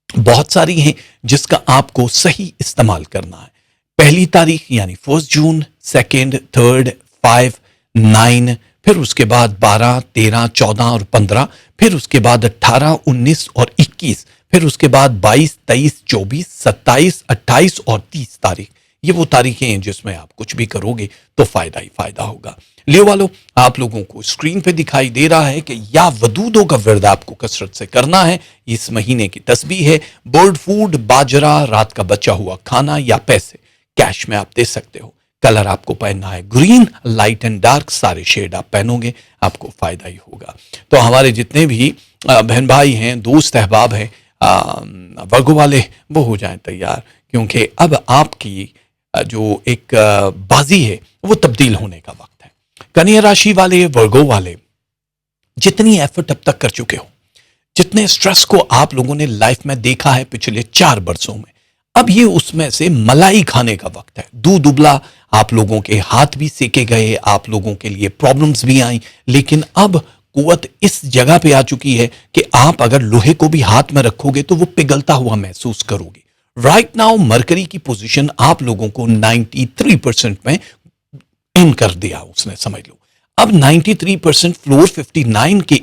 बहुत सारी हैं जिसका आपको सही इस्तेमाल करना है। पहली तारीख यानी 1 जून, 2, 3, 5, 9, फिर उसके बाद 12, 13, 14 और 15, फिर उसके बाद 18, 19 और 21, फिर उसके बाद 22, 23, 24, 27, 28 और 30 तारीख। ये वो तारीखें हैं जिसमें आप कुछ भी करोगे तो फायदा ही फायदा होगा। लियो वालों, आप लोगों को स्क्रीन पे दिखाई दे रहा है कि या वदूदों का विर्द आपको कसरत से करना है। इस महीने की तस्बीह है बर्ड फूड, बाजरा, रात का बचा हुआ खाना या पैसे कैश में आप दे सकते हो। कलर आपको पहनना है ग्रीन, लाइट एंड डार्क सारे शेड आप पहनोगे, आपको फायदा ही होगा। तो हमारे जितने भी बहन भाई हैं, दोस्त अहबाब हैं, वर्गो वाले, वो हो जाएं तैयार, क्योंकि अब आपकी जो एक बाजी है वो तब्दील होने का वक्त है। कन्या राशि वाले, वर्गो वाले, जितनी एफर्ट अब तक कर चुके हो, जितने स्ट्रेस को आप लोगों ने लाइफ में देखा है पिछले 4 बरसों में, अब ये उसमें से मलाई खाने का वक्त है। दूध उबला, आप लोगों के हाथ भी सेके गए, आप लोगों के लिए प्रॉब्लम्स भी आई, लेकिन अब कुवत इस जगह पे आ चुकी है कि आप अगर लोहे को भी हाथ में रखोगे तो वो पिघलता हुआ महसूस करोगे। राइट नाउ मरकरी की पोजीशन आप लोगों को 93% में इन कर दिया उसने, समझ लो। अब 93% फ्लोर 59 के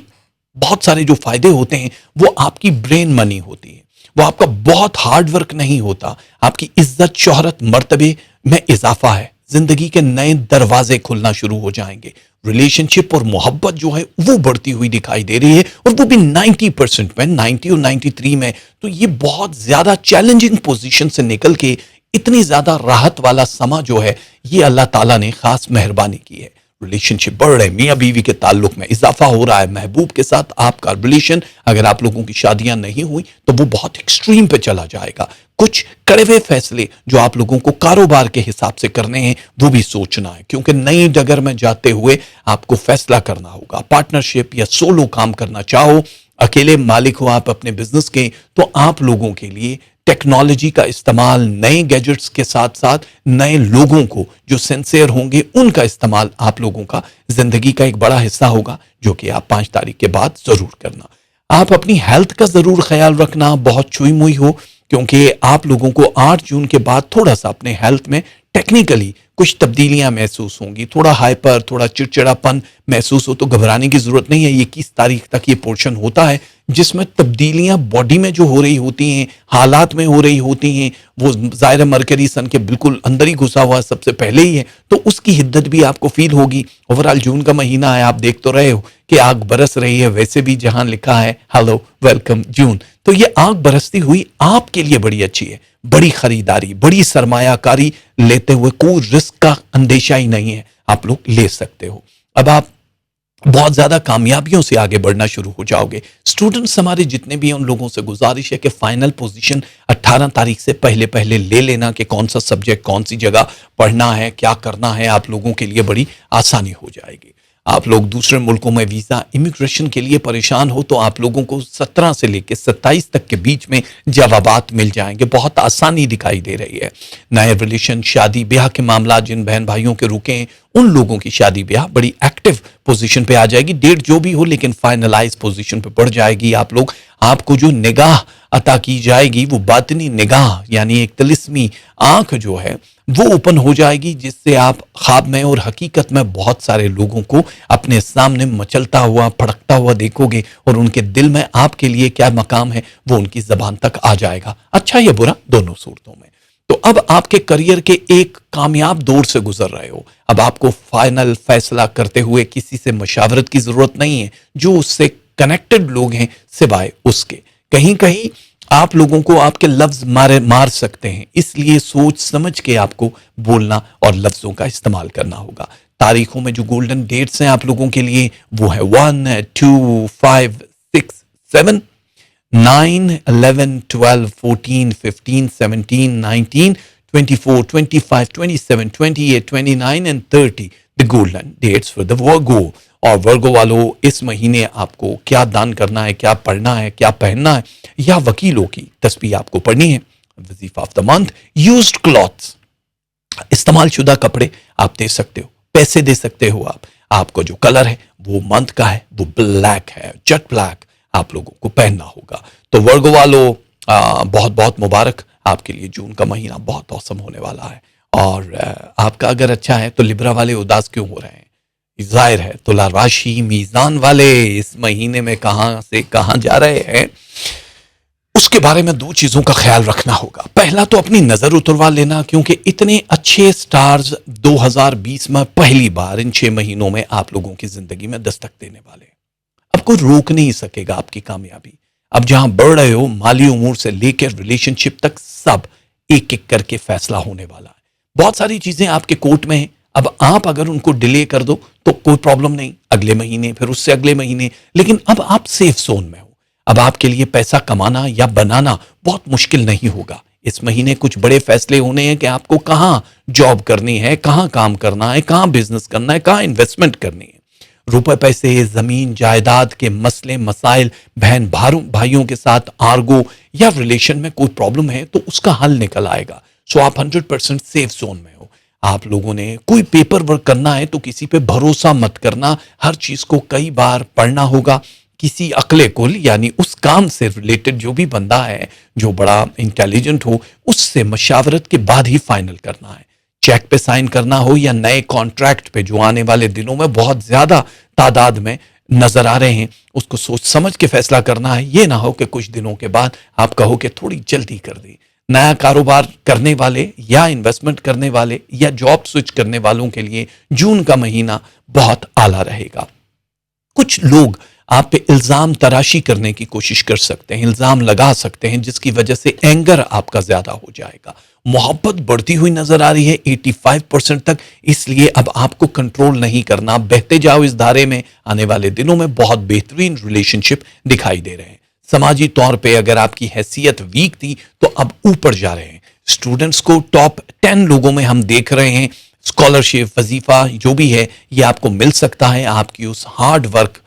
बहुत सारे जो फायदे होते हैं वो आपकी ब्रेन मनी होती है, वो आपका बहुत हार्ड वर्क नहीं होता, आपकी इज्जत, शोहरत, मर्तबे में इजाफा है, जिंदगी के नए दरवाजे खुलना शुरू हो जाएंगे, रिलेशनशिप और मोहब्बत जो है वो बढ़ती हुई दिखाई दे रही है, और वो भी 90% में, 90 और 93 में। तो ये बहुत ज्यादा चैलेंजिंग पोजीशन से निकल के इतनी ज्यादा राहत वाला समा जो है ये अल्लाह ताला ने खास मेहरबानी की है। रिलेशनशिप बढ़ रहे, मियाँ बीवी के ताल्लुक में इजाफा हो रहा है, महबूब के साथ आपका रिलेशन, अगर आप लोगों की शादियां नहीं हुई तो वो बहुत एक्सट्रीम पे चला जाएगा। कुछ कड़वे हुए फैसले जो आप लोगों को कारोबार के हिसाब से करने हैं वो भी सोचना है, क्योंकि नई डगर में जाते हुए आपको फैसला करना होगा। पार्टनरशिप या सोलो काम करना चाहो, अकेले मालिक हो आप अपने बिजनेस के, तो आप लोगों के लिए टेक्नोलॉजी का इस्तेमाल, नए गैजेट्स के साथ साथ नए लोगों को जो सिंसियर होंगे उनका इस्तेमाल आप लोगों का जिंदगी का एक बड़ा हिस्सा होगा, जो कि आप 5 तारीख के बाद जरूर करना। आप अपनी हेल्थ का जरूर ख्याल रखना, बहुत छुई मुई हो, क्योंकि आप लोगों को 8 जून के बाद थोड़ा सा अपने हेल्थ में टेक्निकली कुछ तब्दीलियां महसूस होंगी, थोड़ा हाइपर, थोड़ा चिड़चिड़ापन महसूस हो तो घबराने की जरूरत नहीं है। 21 तारीख तक ये पोर्शन होता है जिसमें तब्दीलियां बॉडी में जो हो रही होती हैं, हालात में हो रही होती हैं, वो ज़ाहिर मरकरी सन के बिल्कुल अंदर ही घुसा हुआ सबसे पहले ही है, तो उसकी हिद्दत भी आपको फील होगी। ओवरऑल जून का महीना है, आप देख तो रहे हो कि आग बरस रही है, वैसे भी जहां लिखा है हेलो वेलकम जून, तो ये आग बरसती हुई आपके लिए बड़ी अच्छी है। बड़ी खरीदारी, बड़ी सरमायाकारी लेते हुए कोई रिस्क का अंदेशा ही नहीं है, आप लोग ले सकते हो। अब आप बहुत ज्यादा कामयाबियों से आगे बढ़ना शुरू हो जाओगे। स्टूडेंट्स हमारे जितने भी हैं उन लोगों से गुजारिश है कि फाइनल पोजीशन 18 तारीख से पहले पहले ले लेना, कि कौन सा सब्जेक्ट कौन सी जगह पढ़ना है, क्या करना है, आप लोगों के लिए बड़ी आसानी हो जाएगी। आप लोग दूसरे मुल्कों में वीजा इमिग्रेशन के लिए परेशान हो तो आप लोगों को 17 से लेकर 27 तक के बीच में जवाबात मिल जाएंगे, बहुत आसानी दिखाई दे रही है। नए रिलेशन, शादी ब्याह के मामला जिन बहन भाइयों के रुके हैं उन लोगों की शादी ब्याह बड़ी एक्टिव पोजीशन पे आ जाएगी। डेट जो भी हो लेकिन फाइनलाइज पोजीशन पे बढ़ जाएगी। आप लोग, आपको जो निगाह अता की जाएगी वो बातनी निगाह, यानी एक तिलिस्मी आंख जो है वो ओपन हो जाएगी, जिससे आप ख्वाब में और हकीकत में बहुत सारे लोगों को अपने सामने मचलता हुआ, फड़कता हुआ देखोगे, और उनके दिल में आपके लिए क्या मकाम है वो उनकी जबान तक आ जाएगा, अच्छा या बुरा दोनों सूरतों में। तो अब आपके करियर के एक कामयाब दौर से गुजर रहे हो। अब आपको फाइनल फैसला करते हुए किसी से मशावरत की जरूरत नहीं है, जो उससे कनेक्टेड लोग हैं सिवाय उसके। कहीं कहीं आप लोगों को आपके लफ्ज मार सकते हैं, इसलिए सोच समझ के आपको बोलना और लफ्जों का इस्तेमाल करना होगा। तारीखों में जो गोल्डन डेट्स हैं आप लोगों के लिए वो है 1, 2, 5, 6, 7, 9, 11, 12, 14, 15, 17, 19, 24, 25, 27, 28, 29 and 30 the golden dates for the Virgo। और वर्गो वालों, इस महीने आपको क्या दान करना है, क्या पढ़ना है, क्या पहनना है, या वकीलों की तस्बीह आपको पढ़नी है। वजीफा of the month, used clothes, इस्तेमाल शुदा कपड़े आप दे सकते हो, पैसे दे सकते हो आप। आपको जो कलर है वो मंथ का है, वो ब्लैक है, जेट ब्लैक आप लोगों को पहनना होगा। तो वर्गो वालों, बहुत बहुत मुबारक, आपके लिए जून का महीना बहुत औसम होने वाला है। और आपका अगर अच्छा है तो लिब्रा वाले उदास क्यों हो रहे हैं? जाहिर है तुला राशि मीजान वाले इस महीने में कहां से कहां जा रहे हैं, उसकी उसके बारे में दो चीजों का ख्याल रखना होगा। पहला तो अपनी नजर उतरवा लेना, क्योंकि इतने अच्छे स्टार्स 2020 में पहली बार इन 6 महीनों में आप लोगों की जिंदगी में दस्तक देने वाले हैं। अब कोई रोक नहीं सकेगा आपकी कामयाबी। अब जहां बढ़ रहे हो, माली उमूर से लेकर रिलेशनशिप तक, सब एक एक करके फैसला होने वाला है। बहुत सारी चीजें आपके कोर्ट में हैं। अब आप अगर उनको डिले कर दो तो कोई प्रॉब्लम नहीं, अगले महीने, फिर उससे अगले महीने, लेकिन अब आप सेफ जोन में हो। अब आपके लिए पैसा कमाना या बनाना बहुत मुश्किल नहीं होगा। इस महीने कुछ बड़े फैसले होने हैं कि आपको कहां जॉब करनी है, कहां काम करना है, कहां बिजनेस करना है, कहां इन्वेस्टमेंट करनी है। रुपए पैसे, जमीन जायदाद के मसले मसाइल, बहन भाइयों के साथ आर्गो या रिलेशन में कोई प्रॉब्लम है तो उसका हल निकल आएगा। सो आप 100% सेफ जोन में हो। आप लोगों ने कोई पेपर वर्क करना है तो किसी पे भरोसा मत करना, हर चीज को कई बार पढ़ना होगा। किसी अक्ले कुल यानी उस काम से रिलेटेड जो भी बंदा है, जो बड़ा इंटेलिजेंट हो, उससे मशावरत के बाद ही फाइनल करना है। चेक पे साइन करना हो या नए कॉन्ट्रैक्ट पे जो आने वाले दिनों में बहुत ज्यादा तादाद में नजर आ रहे हैं, उसको सोच समझ के फैसला करना है। ये ना हो कि कुछ दिनों के बाद आप कहो कि थोड़ी जल्दी कर दी। नया कारोबार करने वाले या इन्वेस्टमेंट करने वाले या जॉब स्विच करने वालों के लिए जून का महीना बहुत आला रहेगा। कुछ लोग आप पे इल्जाम तराशी करने की कोशिश कर सकते हैं, इल्जाम लगा सकते हैं, जिसकी वजह से एंगर आपका ज्यादा हो जाएगा। मोहब्बत बढ़ती हुई नजर आ रही है 85% तक, इसलिए अब आपको कंट्रोल नहीं करना, बहते जाओ इस धारे में। आने वाले दिनों में बहुत बेहतरीन रिलेशनशिप दिखाई दे रहे हैं। समाजी तौर पे अगर आपकी हैसियत वीक थी तो अब ऊपर जा रहे हैं। स्टूडेंट्स को टॉप 10 लोगों में हम देख रहे हैं। स्कॉलरशिप, वजीफा जो भी है ये आपको मिल सकता है। आपकी उस हार्ड वर्क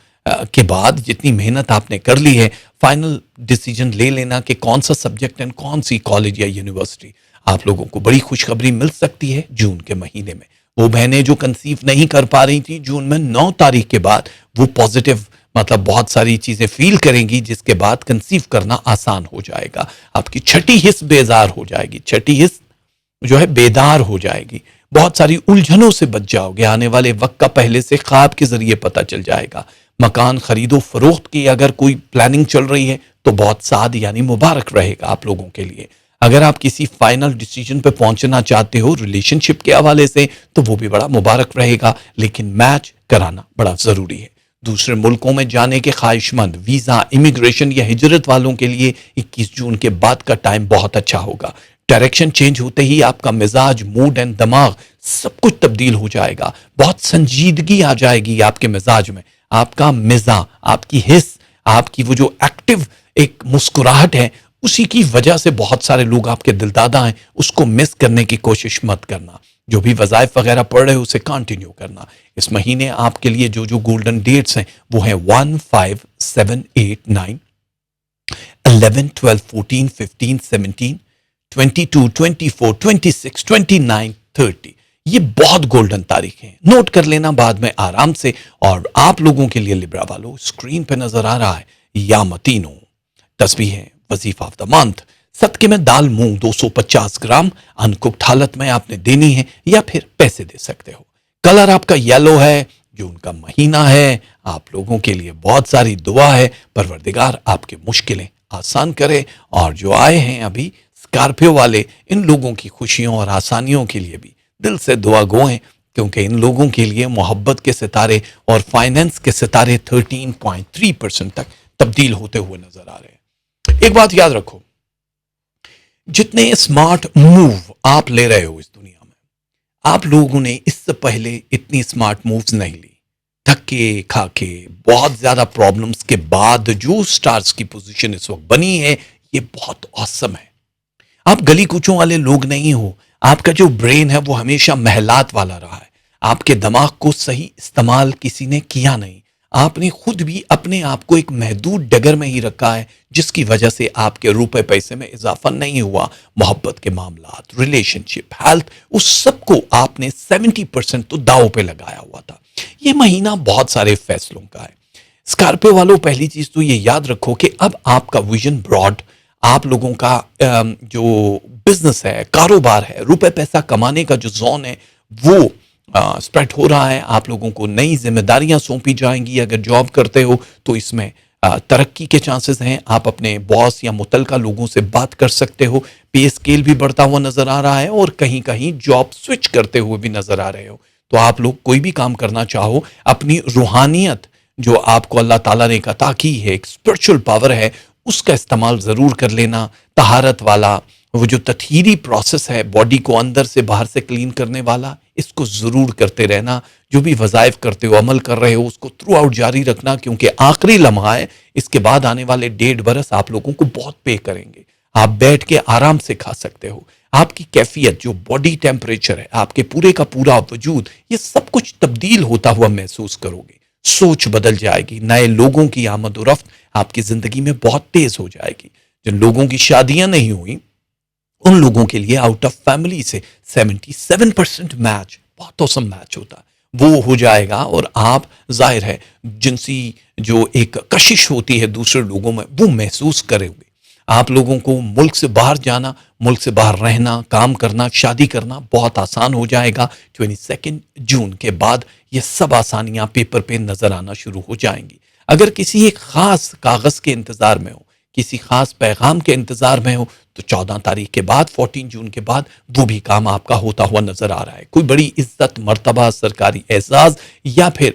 के बाद, जितनी मेहनत आपने कर ली है, फाइनल डिसीजन ले लेना कि कौन सा सब्जेक्ट एंड कौन सी कॉलेज या यूनिवर्सिटी। आप लोगों को बड़ी खुशखबरी मिल सकती है जून के महीने में। वो बहनें जो कंसीव नहीं कर पा रही थी, जून में 9 तारीख के बाद वो पॉजिटिव मतलब बहुत सारी चीजें फील करेंगी, जिसके बाद कंसीव करना आसान हो जाएगा। आपकी छठी हिस्स बेजार हो जाएगी, छठी हिस्स जो है बेदार हो जाएगी। बहुत सारी उलझनों से बच जाओगे। आने वाले वक्त का पहले से ख्वाब के जरिए पता चल जाएगा। मकान खरीदो फरोख्त की अगर कोई प्लानिंग चल रही है तो बहुत साद यानी मुबारक रहेगा आप लोगों के लिए। अगर आप किसी फाइनल डिसीजन पे पहुंचना चाहते हो रिलेशनशिप के हवाले से तो वो भी बड़ा मुबारक रहेगा, लेकिन मैच कराना बड़ा जरूरी है। दूसरे मुल्कों में जाने के ख्वाहिशमंद, वीजा, इमिग्रेशन या हिजरत वालों के लिए 21 जून के बाद का टाइम बहुत अच्छा होगा। डायरेक्शन चेंज होते ही आपका मिजाज, मूड एंड दिमाग सब कुछ तब्दील हो जाएगा। बहुत संजीदगी आ जाएगी आपके मिजाज में। आपका मिजा, आपकी हिस्स, आपकी वो जो एक्टिव एक मुस्कुराहट है, उसी की वजह से बहुत सारे लोग आपके दिलदादा हैं। उसको मिस करने की कोशिश मत करना। जो भी वज़ाइफ वगैरह पढ़ रहे हो उसे कंटिन्यू करना। इस महीने आपके लिए जो जो गोल्डन डेट्स हैं वो हैं 1, 5, 7, 8, 9, 11, 12, 14, 15, 17, 22, 24, 26, 29, 30। ये बहुत गोल्डन तारीख है, नोट कर लेना बाद में आराम से। और आप लोगों के लिए लिब्रा वालों, स्क्रीन पे नजर आ रहा है यामतीनो तस्बीह है, वजीफा ऑफ द मंथ। सदके में दाल मूंग 250 ग्राम अनकुक्ड हालत में आपने देनी है या फिर पैसे दे सकते हो। कलर आपका येलो है, जून का महीना है। आप लोगों के लिए बहुत सारी दुआ है, परवरदिगार आपकी मुश्किलें आसान करे। और जो आए हैं अभी स्कॉर्पियो वाले, इन लोगों की खुशियों और आसानियों के लिए भी दिल से दुआ गो हैं, क्योंकि इन लोगों के लिए मोहब्बत के सितारे और फाइनेंस के सितारे 13.3% तक तब्दील होते हुए नजर आ रहे हैं। एक बात याद रखो, जितने स्मार्ट मूव आप ले रहे हो इस दुनिया में, आप लोगों ने इससे पहले इतनी स्मार्ट मूव्स नहीं ली। धक्के खाके बहुत ज्यादा प्रॉब्लम्स के बाद जो स्टार्स की पोजीशन इस वक्त बनी है, ये बहुत ऑसम है। आप गली कूचों वाले लोग नहीं हो। आपका जो ब्रेन है वो हमेशा महलात वाला रहा है। आपके दिमाग को सही इस्तेमाल किसी ने किया नहीं। आपने खुद भी अपने आप को एक महदूद डगर में ही रखा है, जिसकी वजह से आपके रुपए पैसे में इजाफा नहीं हुआ। मोहब्बत के मामलात, रिलेशनशिप, हेल्थ, उस सबको आपने 70% तो दांव पे लगाया हुआ था। ये महीना बहुत सारे फैसलों का है। स्कॉर्पियो वालों, पहली चीज तो ये याद रखो कि अब आपका विजन ब्रॉड, आप लोगों का जो बिजनेस है, कारोबार है, रुपए पैसा कमाने का जो जोन है वो स्प्रेड हो रहा है। आप लोगों को नई जिम्मेदारियां सौंपी जाएंगी। अगर जॉब करते हो तो इसमें तरक्की के चांसेस हैं। आप अपने बॉस या मुतलका लोगों से बात कर सकते हो। पे स्केल भी बढ़ता हुआ नजर आ रहा है और कहीं कहीं जॉब स्विच करते हुए भी नजर आ रहे हो। तो आप लोग कोई भी काम करना चाहो, अपनी रूहानियत जो आपको अल्लाह ताला ने अता की है, एक स्पिरिचुअल पावर है, उसका इस्तेमाल ज़रूर कर लेना। तहारत वाला वो जो तथहीरी प्रोसेस है, बॉडी को अंदर से बाहर से क्लीन करने वाला, इसको ज़रूर करते रहना। जो भी वज़ाइफ करते हो, अमल कर रहे हो, उसको थ्रू आउट जारी रखना, क्योंकि आखिरी लम्हा है। इसके बाद आने वाले 1.5 बरस आप लोगों को बहुत पे करेंगे। आप बैठ के आराम से खा सकते हो। आपकी कैफियत, जो बॉडी टेम्परेचर है, आपके पूरे का पूरा वजूद, ये सब कुछ तब्दील होता हुआ महसूस करोगे। सोच बदल जाएगी। नए लोगों की आमद और रफ्त आपकी जिंदगी में बहुत तेज हो जाएगी। जिन लोगों की शादियां नहीं हुई, उन लोगों के लिए आउट ऑफ फैमिली से 77% मैच, बहुत औसम मैच होता है, वो हो जाएगा। और आप जाहिर है जिनसी जो एक कशिश होती है दूसरे लोगों में, वो महसूस करेंगे। आप लोगों को मुल्क से बाहर जाना, मुल्क से बाहर रहना, काम करना, शादी करना बहुत आसान हो जाएगा। 22 जून के बाद ये सब आसानियां पेपर पे नजर आना शुरू हो जाएंगी। अगर किसी एक खास कागज के इंतजार में हो, किसी खास पैगाम के इंतजार में हो, तो 14 तारीख के बाद, 14 जून के बाद वो भी काम आपका होता हुआ नजर आ रहा है। कोई बड़ी इज्जत, मर्तबा, सरकारी एजाज या फिर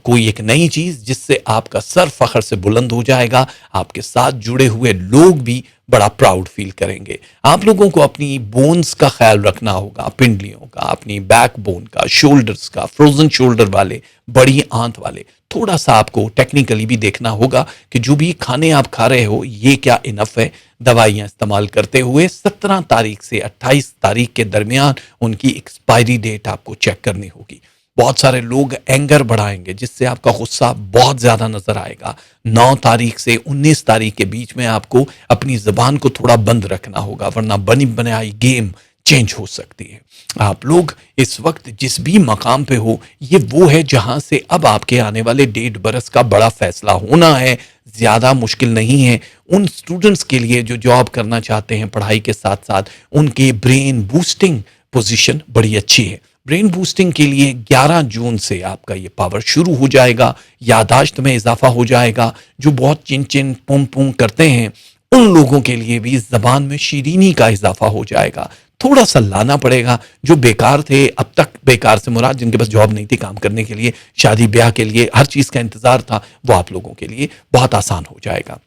कोई एक नई चीज जिससे आपका सर फख्र से बुलंद हो जाएगा। आपके साथ जुड़े हुए लोग भी बड़ा प्राउड फील करेंगे। आप लोगों को अपनी बोन्स का ख्याल रखना होगा, पिंडलियों का, अपनी बैक बोन का, शोल्डर्स का, फ्रोजन शोल्डर वाले, बड़ी आंत वाले। थोड़ा सा आपको टेक्निकली भी देखना होगा कि जो भी खाने आप खा रहे हो ये क्या इनफ है। दवाइयां इस्तेमाल करते हुए 17 तारीख से 28 तारीख के दरमियान उनकी एक्सपायरी डेट आपको चेक करनी होगी। बहुत सारे लोग एंगर बढ़ाएंगे जिससे आपका गुस्सा बहुत ज्यादा नजर आएगा। 9 तारीख से 19 तारीख के बीच में आपको अपनी जबान को थोड़ा बंद रखना होगा, वरना बनी बनाई गेम चेंज हो सकती है। आप लोग इस वक्त जिस भी मकाम पे हो, ये वो है जहां से अब आपके आने वाले 1.5 बरस का बड़ा फैसला होना है। ज्यादा मुश्किल नहीं है। उन स्टूडेंट्स के लिए जो जॉब करना चाहते हैं पढ़ाई के साथ साथ, उनके ब्रेन बूस्टिंग पोजीशन बड़ी अच्छी है। ब्रेन बूस्टिंग के लिए 11 जून से आपका ये पावर शुरू हो जाएगा। यादाश्त में इजाफा हो जाएगा। जो बहुत चिन चिन पुम पुम करते हैं, उन लोगों के लिए भी जबान में शीरीनी का इजाफा हो जाएगा। थोड़ा सा लाना पड़ेगा। जो बेकार थे, अब तक बेकार से मुराद जिनके पास जॉब नहीं थी काम करने के लिए, शादी ब्याह के लिए, हर चीज का इंतजार था, वो आप लोगों के लिए बहुत आसान हो जाएगा।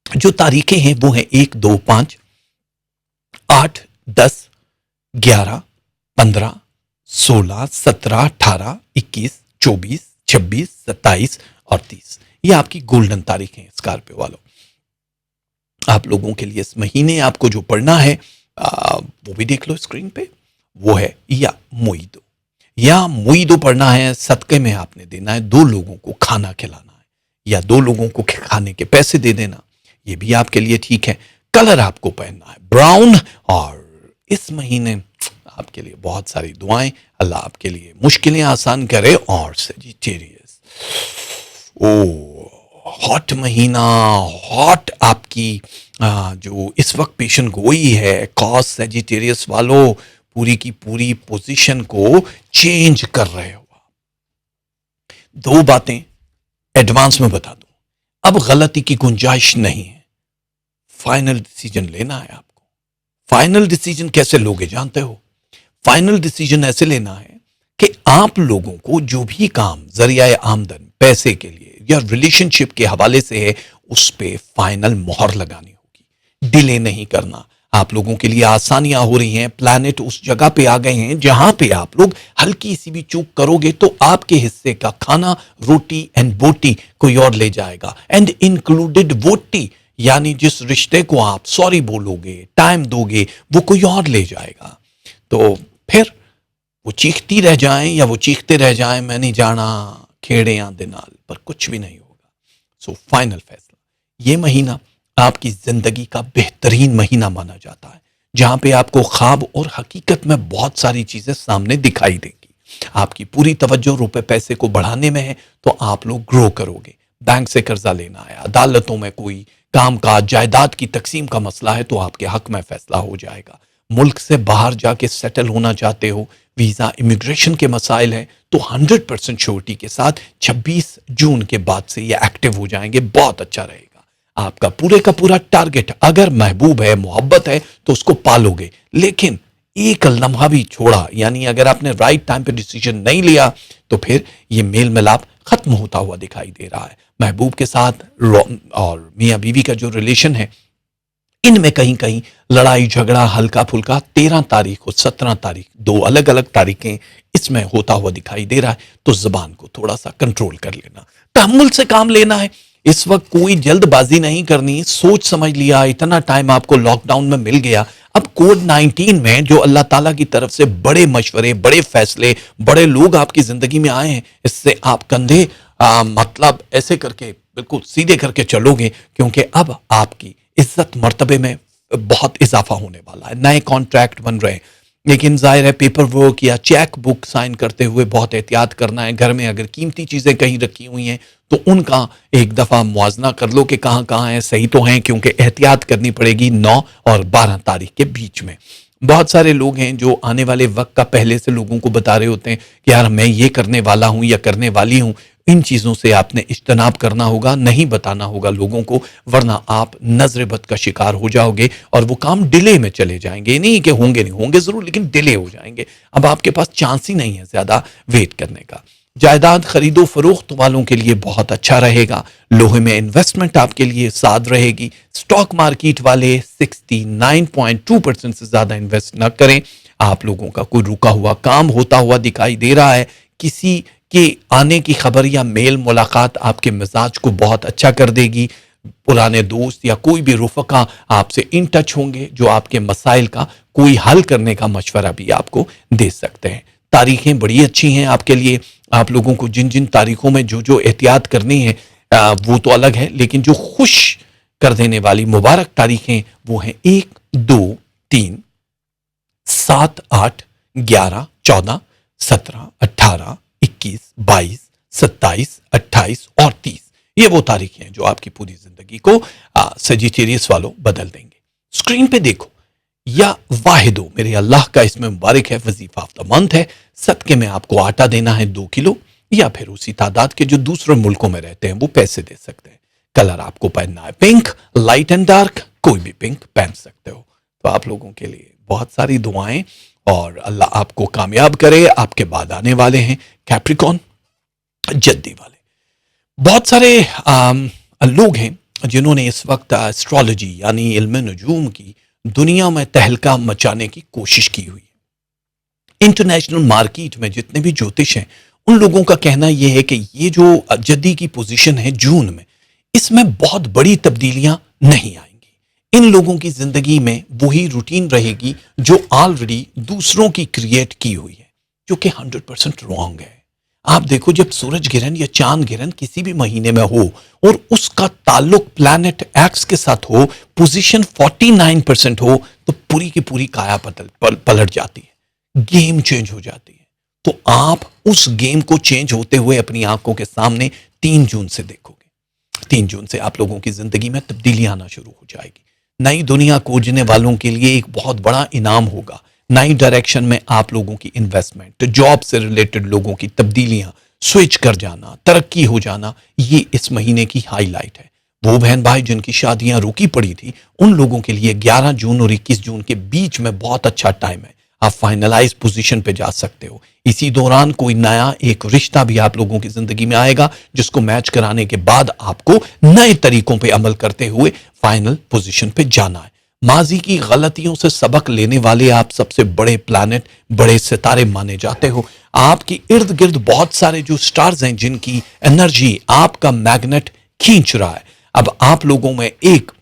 जो तारीखें हैं वो हैं 1, 2, 5, 8, 10, 11, 15, 16, 17, 18, 21, 24, 26, 27 और 30। ये आपकी गोल्डन तारीखें हैं स्कॉर्पियो वालों। आप लोगों के लिए इस महीने आपको जो पढ़ना है वो भी देख लो स्क्रीन पे। वो है या मुईदो। या मुईदो पढ़ना है। सदके में आपने देना है, 2 लोगों को खाना खिलाना है या 2 लोगों को खाने के पैसे दे देना। ये भी आपके लिए ठीक है। कलर आपको पहनना है ब्राउन। और इस महीने आपके लिए बहुत सारी दुआएं, अल्लाह आपके लिए मुश्किलें आसान करे। और सजिटेरियस, ओ हॉट महीना, हॉट आपकी जो इस वक्त पेशन गोई है, कॉस सजिटेरियस वालों, पूरी की पूरी पोजीशन को चेंज कर रहे हो। 2 बातें एडवांस में बता दूं, अब गलती की गुंजाइश नहीं है। फाइनल डिसीजन लेना है आपको। फाइनल डिसीजन कैसे लोगे जानते हो? फाइनल डिसीजन ऐसे लेना है कि आप लोगों को जो भी काम जरिया आमदन, पैसे के लिए या रिलेशनशिप के हवाले से है, उस पे फाइनल मोहर लगानी होगी। डिले नहीं करना। आप लोगों के लिए आसानियां हो रही हैं। प्लैनेट उस जगह पे आ गए हैं जहां पे आप लोग हल्की सी भी चूक करोगे तो आपके हिस्से का खाना, रोटी एंड बोटी कोई और ले जाएगा। एंड इंक्लूडेड वोटी, यानी जिस रिश्ते को आप सॉरी बोलोगे, टाइम दोगे, वो कोई और ले जाएगा। तो फिर वो चीखती रह जाएं या वो चीखते रह जाएं, मैं नहीं जाना खेड़े या दिनाल, पर कुछ भी नहीं होगा। सो फाइनल फैसला। ये महीना आपकी जिंदगी का बेहतरीन महीना माना जाता है, जहां पे आपको ख्वाब और हकीकत में बहुत सारी चीजें सामने दिखाई देंगी। आपकी पूरी तवज्जो रुपए पैसे को बढ़ाने में है, तो आप लोग ग्रो करोगे। बैंक से कर्जा लेना है, अदालतों में कोई काम काज, जायदाद की तकसीम का मसला है, तो आपके हक में फैसला हो जाएगा। मुल्क से बाहर जाके सेटल होना चाहते हो, वीज़ा इमिग्रेशन के मसाइल हैं, तो 100% श्योरिटी के साथ 26 जून के बाद से ये एक्टिव हो जाएंगे। बहुत अच्छा रहेगा। आपका पूरे का पूरा टारगेट अगर महबूब है, मोहब्बत है, तो उसको पालोगे, लेकिन एक लम्हा भी छोड़ा, यानी अगर आपने राइट टाइम पे डिसीजन नहीं लिया, तो फिर ये मेल मिलाप खत्म होता हुआ दिखाई दे रहा है। महबूब के साथ और मियाँ बीवी का जो रिलेशन है, इनमें कहीं कहीं लड़ाई झगड़ा हल्का फुल्का 13 तारीख और 17 तारीख, 2 अलग अलग तारीखें इसमें होता हुआ दिखाई दे रहा है। तो जुबान को थोड़ा सा कंट्रोल कर लेना, तहम्मुल से काम लेना है। इस वक्त कोई जल्दबाजी नहीं करनी, सोच समझ लिया, इतना टाइम आपको लॉकडाउन में मिल गया। अब कोविड-19 में जो अल्लाह ताला की तरफ से बड़े मशवरे, बड़े फैसले, बड़े लोग आपकी जिंदगी में आए हैं, इससे आप कंधे मतलब ऐसे करके बिल्कुल सीधे करके चलोगे, क्योंकि अब आपकी इज्जत मर्तबे में बहुत इजाफा होने वाला है। नए कॉन्ट्रैक्ट बन रहे हैं, लेकिन जाहिर है पेपर वर्क या चेक बुक साइन करते हुए बहुत एहतियात करना है। घर में अगर कीमती चीज़ें कहीं रखी हुई हैं तो उनका एक दफ़ा मुआजना कर लो कि कहाँ कहाँ हैं, सही तो हैं, क्योंकि एहतियात करनी पड़ेगी 9 और 12 तारीख के बीच में। बहुत सारे लोग हैं जो आने वाले वक्त का पहले से लोगों को बता रहे होते हैं कि यार मैं ये करने वाला हूँ या करने वाली हूँ। इन चीज़ों से आपने इज्तनाब करना होगा, नहीं बताना होगा लोगों को, वरना आप नजर बद का शिकार हो जाओगे और वो काम डिले में चले जाएंगे। नहीं कि होंगे नहीं, होंगे ज़रूर, लेकिन डिले हो जाएंगे। अब आपके पास चांस ही नहीं है ज़्यादा वेट करने का। जायदाद खरीदो फरोख्त वालों के लिए बहुत अच्छा रहेगा। लोहे में इन्वेस्टमेंट आपके लिए साध रहेगी। स्टॉक मार्केट वाले 69.2% से ज़्यादा इन्वेस्ट न करें। आप लोगों का कोई रुका हुआ काम होता हुआ दिखाई दे रहा है, किसी के आने की खबर या मेल मुलाकात आपके मिजाज को बहुत अच्छा कर देगी। पुराने दोस्त या कोई भी रुफका आपसे इन टच होंगे जो आपके मसाइल का कोई हल करने का मशवरा भी आपको दे सकते हैं। तारीखें बड़ी अच्छी हैं आपके लिए। आप लोगों को जिन जिन तारीखों में जो जो एहतियात करनी है वो तो अलग है, लेकिन जो खुश कर देने वाली मुबारक तारीखें वो हैं 1, 2, 3, 7, 8, 11, 14, 17, 18, 21, 22, 27, 28 और 30। ये वो तारीखें हैं जो आपकी पूरी जिंदगी को सजिटेरियस वालों बदल देंगे। स्क्रीन पे देखो, या वाहिदो मेरे अल्लाह का इसमें मुबारक है, वजीफा ऑफ द मंथ है। सदके में आपको आटा देना है 2 किलो, या फिर उसी तादाद के जो दूसरे मुल्कों में रहते हैं वो पैसे दे सकते हैं। कलर आपको पहनना है पिंक, लाइट एंड डार्क, कोई भी पिंक पहन सकते हो। तो आप लोगों के लिए बहुत सारी दुआएं और अल्लाह आपको कामयाब करे। आपके बाद आने वाले हैं कैप्रिकॉन, जद्दी वाले। बहुत सारे लोग हैं जिन्होंने इस वक्त एस्ट्रोलॉजी यानी इल्म नजूम की दुनिया में तहलका मचाने की कोशिश की हुई है। इंटरनेशनल मार्केट में जितने भी ज्योतिष हैं उन लोगों का कहना यह है कि ये जो जद्दी की पोजीशन है जून में, इसमें बहुत बड़ी तब्दीलियां नहीं आएंगी। इन लोगों की जिंदगी में वही रूटीन रहेगी जो ऑलरेडी दूसरों की क्रिएट की हुई है, जो कि 100% रॉन्ग है। आप देखो, जब सूरज गिरहन या चांद गिरहन किसी भी महीने में हो और उसका ताल्लुक प्लैनेट एक्स के साथ हो, पोजीशन 49% हो, तो पूरी की पूरी काया पलट जाती है, गेम चेंज हो जाती है। तो आप उस गेम को चेंज होते हुए अपनी आंखों के सामने 3 जून से देखोगे। 3 जून से आप लोगों की जिंदगी में तब्दीली आना शुरू हो जाएगी। नई दुनिया खोजने वालों के लिए एक बहुत बड़ा इनाम होगा। नई डायरेक्शन में आप लोगों की इन्वेस्टमेंट, जॉब से रिलेटेड लोगों की तब्दीलियां, स्विच कर जाना, तरक्की हो जाना, ये इस महीने की हाईलाइट है। वो बहन भाई जिनकी शादियां रुकी पड़ी थी, उन लोगों के लिए 11 जून और 21 जून के बीच में बहुत अच्छा टाइम है। आप फाइनलाइज पोजीशन पे जा सकते हो। इसी दौरान कोई नया एक रिश्ता भी आप लोगों की जिंदगी में आएगा, जिसको मैच कराने के बाद आपको नए तरीकों पे अमल करते हुए फाइनल पोजीशन पे जाना है। माजी की गलतियों से सबक लेने वाले आप सबसे बड़े प्लैनेट, बड़े सितारे माने जाते हो। आपके इर्द गिर्द बहुत सारे जो स्टार्स हैं जिनकी एनर्जी आपका मैग्नेट खींच रहा है। अब आप लोगों में एक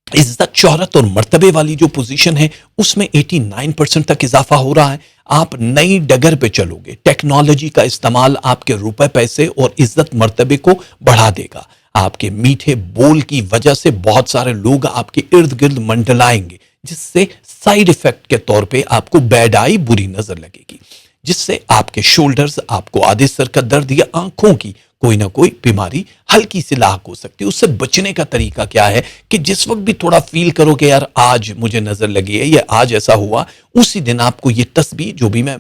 इज्जत, शोहरत और मर्तबे वाली जो पोजीशन है उसमें 89% तक इजाफा हो रहा है। आप नई डगर पे चलोगे। टेक्नोलॉजी का इस्तेमाल आपके रुपए पैसे और इज्जत मर्तबे को बढ़ा देगा। आपके मीठे बोल की वजह से बहुत सारे लोग आपके इर्द गिर्द मंडलाएंगे, जिससे साइड इफेक्ट के तौर पे आपको बैड आई, बुरी नजर लगेगी, जिससे आपके शोल्डर्स, आपको आधे सर का दर्द या आंखों की कोई ना कोई बीमारी हल्की सी लाक हो सकती है। उससे बचने का तरीका क्या है कि जिस वक्त भी थोड़ा फील करो कि यार आज मुझे नजर लगी है या आज ऐसा हुआ, उसी दिन आपको ये तस्बीह जो भी मैं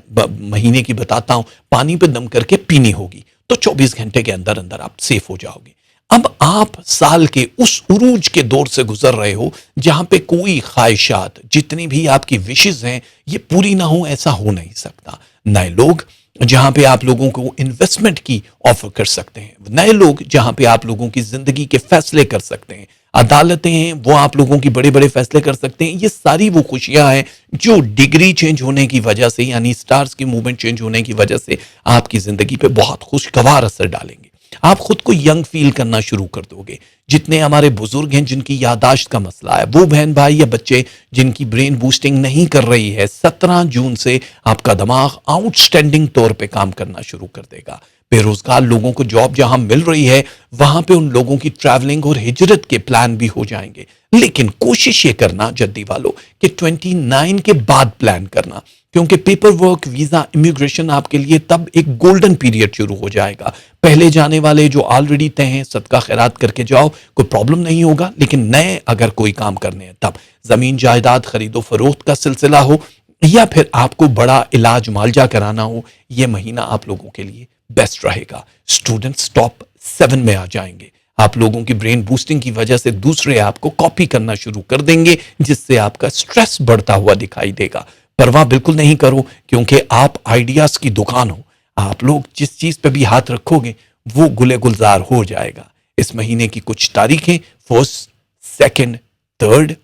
महीने की बताता हूं पानी पे दम करके पीनी होगी, तो 24 घंटे के अंदर अंदर आप सेफ हो जाओगे। अब आप साल के उस उरूज के दौर से गुजर रहे हो जहां पे कोई ख्वाहिशात, जितनी भी आपकी विशेष हैं, ये पूरी ना हो, ऐसा हो नहीं सकता। नए लोग जहां पे आप लोगों को इन्वेस्टमेंट की ऑफर कर सकते हैं, नए लोग जहां पे आप लोगों की जिंदगी के फैसले कर सकते हैं, अदालतें हैं वो आप लोगों की बड़े बड़े फैसले कर सकते हैं। ये सारी वो खुशियां हैं जो डिग्री चेंज होने की वजह से, यानी स्टार्स की मूवमेंट चेंज होने की वजह से आपकी जिंदगी पे बहुत खुशगवार असर डालेंगे। आप खुद को यंग फील करना शुरू कर दोगे। जितने हमारे बुजुर्ग हैं जिनकी यादाश्त का मसला है, वो बहन भाई या बच्चे जिनकी ब्रेन बूस्टिंग नहीं कर रही है, 17 जून से आपका दिमाग आउटस्टैंडिंग तौर पे काम करना शुरू कर देगा। बेरोजगार लोगों को जॉब जहां मिल रही है वहां पे उन लोगों की ट्रैवलिंग और हिजरत के प्लान भी हो जाएंगे। लेकिन कोशिश ये करना जद्दी वालों कि 29 के बाद प्लान करना, क्योंकि पेपर वर्क, वीजा, इमिग्रेशन आपके लिए तब एक गोल्डन पीरियड शुरू हो जाएगा। पहले जाने वाले जो ऑलरेडी तय हैं, सदका खैरात करके जाओ, कोई प्रॉब्लम नहीं होगा। लेकिन नए अगर कोई काम करने हैं, तब जमीन जायदाद खरीदो फरोख्त का सिलसिला हो या फिर आपको बड़ा इलाज मालजा कराना हो, यह महीना आप लोगों के लिए बेस्ट रहेगा। स्टूडेंट्स टॉप 7 में आ जाएंगे। आप लोगों की ब्रेन बूस्टिंग की वजह से दूसरे आपको कॉपी करना शुरू कर देंगे, जिससे आपका स्ट्रेस बढ़ता हुआ दिखाई देगा। परवाह बिल्कुल नहीं करो, क्योंकि आप आइडियाज की दुकान हो। आप लोग जिस चीज पे भी हाथ रखोगे वो गुले गुलजार हो जाएगा। इस महीने की कुछ तारीखें 1, 2, 3,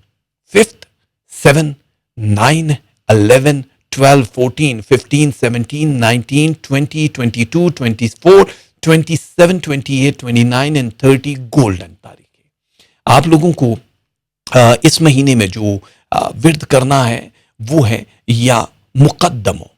5, 7, 9, 11, 12, 14, 15, 17, 19, 20, 22, 24, 27, 28, 29 एंड 30 गोल्डन तारीखें। आप लोगों को इस महीने में जो विर्द करना है वो है या मुकद्दमो।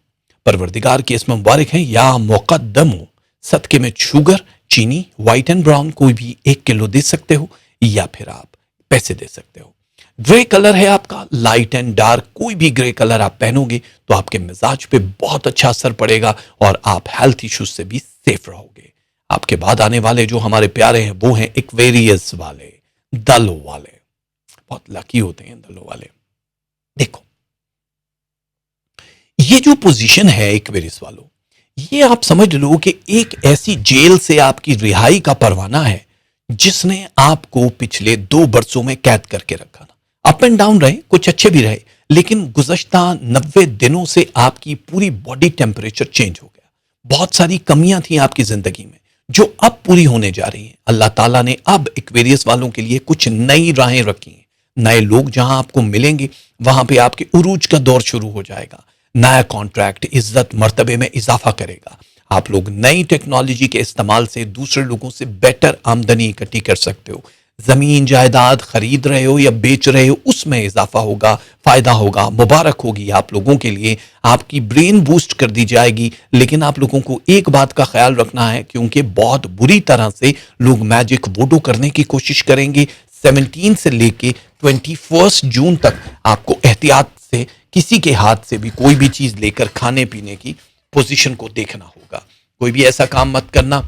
परवरदिगार के इसमें मुबारक है या मुकद्दमो। सदके में शुगर, चीनी, व्हाइट एंड ब्राउन कोई भी 1 किलो दे सकते हो या फिर आप पैसे दे सकते हो। ग्रे कलर है आपका, लाइट एंड डार्क कोई भी ग्रे कलर आप पहनोगे तो आपके मिजाज पे बहुत अच्छा असर पड़ेगा और आप हेल्थ इश्यूज से भी सेफ रहोगे। आपके बाद आने वाले जो हमारे प्यारे हैं वो हैं एक्वेरियस वाले, दलों वाले। बहुत लकी होते हैं दलों वाले। देखो, ये जो पोजीशन है एक्वेरियस वालों, ये आप समझ लो कि एक ऐसी जेल से आपकी रिहाई का परवाना है जिसने आपको पिछले 2 बरसों में कैद करके रखा था। अप एंड डाउन रहे, कुछ अच्छे भी रहे, लेकिन गुज़श्ता 90 दिनों से आपकी पूरी बॉडी टेम्परेचर चेंज हो गया। बहुत सारी कमियां थी आपकी जिंदगी में जो अब पूरी होने जा रही हैं। अल्लाह ताला ने अब एक्वेरियस वालों के लिए कुछ नई राहें रखी हैं। नए लोग जहां आपको मिलेंगे वहां पे आपके उरूज का दौर शुरू हो जाएगा। नया कॉन्ट्रैक्ट इज्जत मर्तबे में इजाफा करेगा। आप लोग नई टेक्नोलॉजी के इस्तेमाल से दूसरे लोगों से बेटर आमदनी इकट्ठी कर सकते हो। जमीन जायदाद खरीद रहे हो या बेच रहे हो, उसमें इजाफा होगा, फायदा होगा, मुबारक होगी आप लोगों के लिए। आपकी ब्रेन बूस्ट कर दी जाएगी। लेकिन आप लोगों को एक बात का ख्याल रखना है, क्योंकि बहुत बुरी तरह से लोग मैजिक वोडो करने की कोशिश करेंगे। 17 से लेके 21 जून तक आपको एहतियात से किसी के हाथ से भी कोई भी चीज लेकर खाने पीने की पोजीशन को देखना होगा। कोई भी ऐसा काम मत करना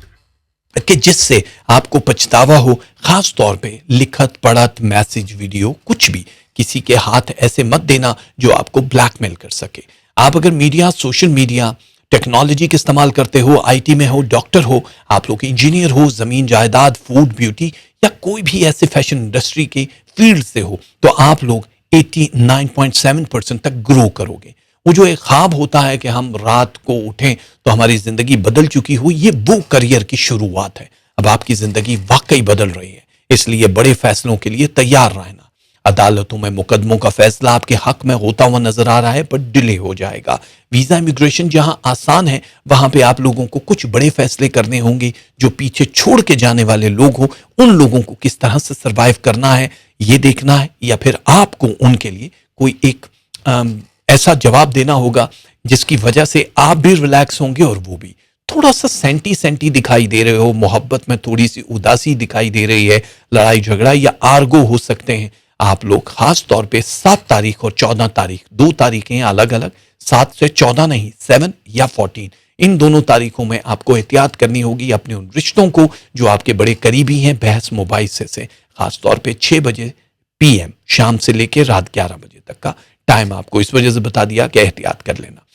कि जिससे आपको पछतावा हो। खास तौर पे लिखत पढ़त मैसेज वीडियो कुछ भी किसी के हाथ ऐसे मत देना जो आपको ब्लैकमेल कर सके। आप अगर मीडिया, सोशल मीडिया, टेक्नोलॉजी का इस्तेमाल करते हो, आईटी में हो, डॉक्टर हो, आप लोग इंजीनियर हो, जमीन जायदाद, फूड, ब्यूटी या कोई भी ऐसे फैशन इंडस्ट्री के फील्ड से हो, तो आप लोग 89.7% तक ग्रो करोगे। वो जो एक ख्वाब होता है कि हम रात को उठें तो हमारी जिंदगी बदल चुकी हो, ये वो करियर की शुरुआत है। अब आपकी जिंदगी वाकई बदल रही है, इसलिए बड़े फैसलों के लिए तैयार रहना। अदालतों में मुकदमों का फैसला आपके हक में होता हुआ नजर आ रहा है, पर डिले हो जाएगा। वीजा इमिग्रेशन जहां आसान है, वहां पे आप लोगों को कुछ बड़े फैसले करने होंगे। जो पीछे छोड़ के जाने वाले लोग हो, उन लोगों को किस तरह से सरवाइव करना है ये देखना है, या फिर आपको उनके लिए कोई एक ऐसा जवाब देना होगा जिसकी वजह से आप भी रिलैक्स होंगे और वो भी। थोड़ा सा सेंटी सेंटी दिखाई दे रहे हो, मोहब्बत में थोड़ी सी उदासी दिखाई दे रही है, लड़ाई झगड़ा या आर्गो हो सकते हैं। आप लोग खास तौर पे 7 तारीख और 14 तारीख, 2 तारीखें अलग अलग, 7 से 14 नहीं, 7 या 14, इन दोनों तारीखों में आपको एहतियात करनी होगी अपने उन रिश्तों को जो आपके बड़े करीबी हैं बहस मोबाइल से खासतौर पे 6 बजे PM शाम से लेकर रात 11 बजे तक का टाइम आपको इस वजह से बता दिया कि एहतियात कर लेना।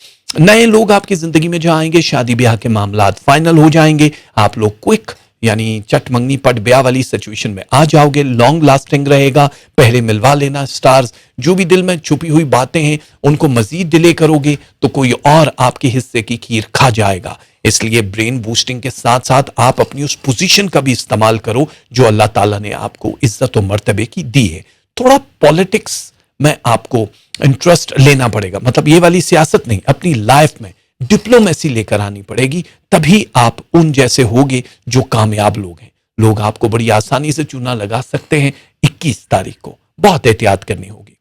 नए लोग आपकी जिंदगी में जो आएंगे शादी ब्याह के मामलात फाइनल हो जाएंगे, आप लोग क्विक यानी चट मंगनी पट ब्याह वाली सिचुएशन में आ जाओगे, लॉन्ग लास्टिंग रहेगा, पहले मिलवा लेना स्टार्स, जो भी दिल में छुपी हुई बातें हैं उनको मजीद डिले करोगे तो कोई और आपके हिस्से की खीर खा जाएगा। इसलिए ब्रेन बूस्टिंग के साथ साथ आप अपनी उस पोजीशन का भी इस्तेमाल करो जो अल्लाह ताला ने आपको इज्जत और मर्तबे की दी है। थोड़ा पॉलिटिक्स में आपको इंटरेस्ट लेना पड़ेगा, मतलब ये वाली सियासत नहीं, अपनी लाइफ में डिप्लोमेसी लेकर आनी पड़ेगी, तभी आप उन जैसे होगे जो कामयाब लोग हैं। लोग आपको बड़ी आसानी से चूना लगा सकते हैं। 21 तारीख को बहुत एहतियात करनी होगी।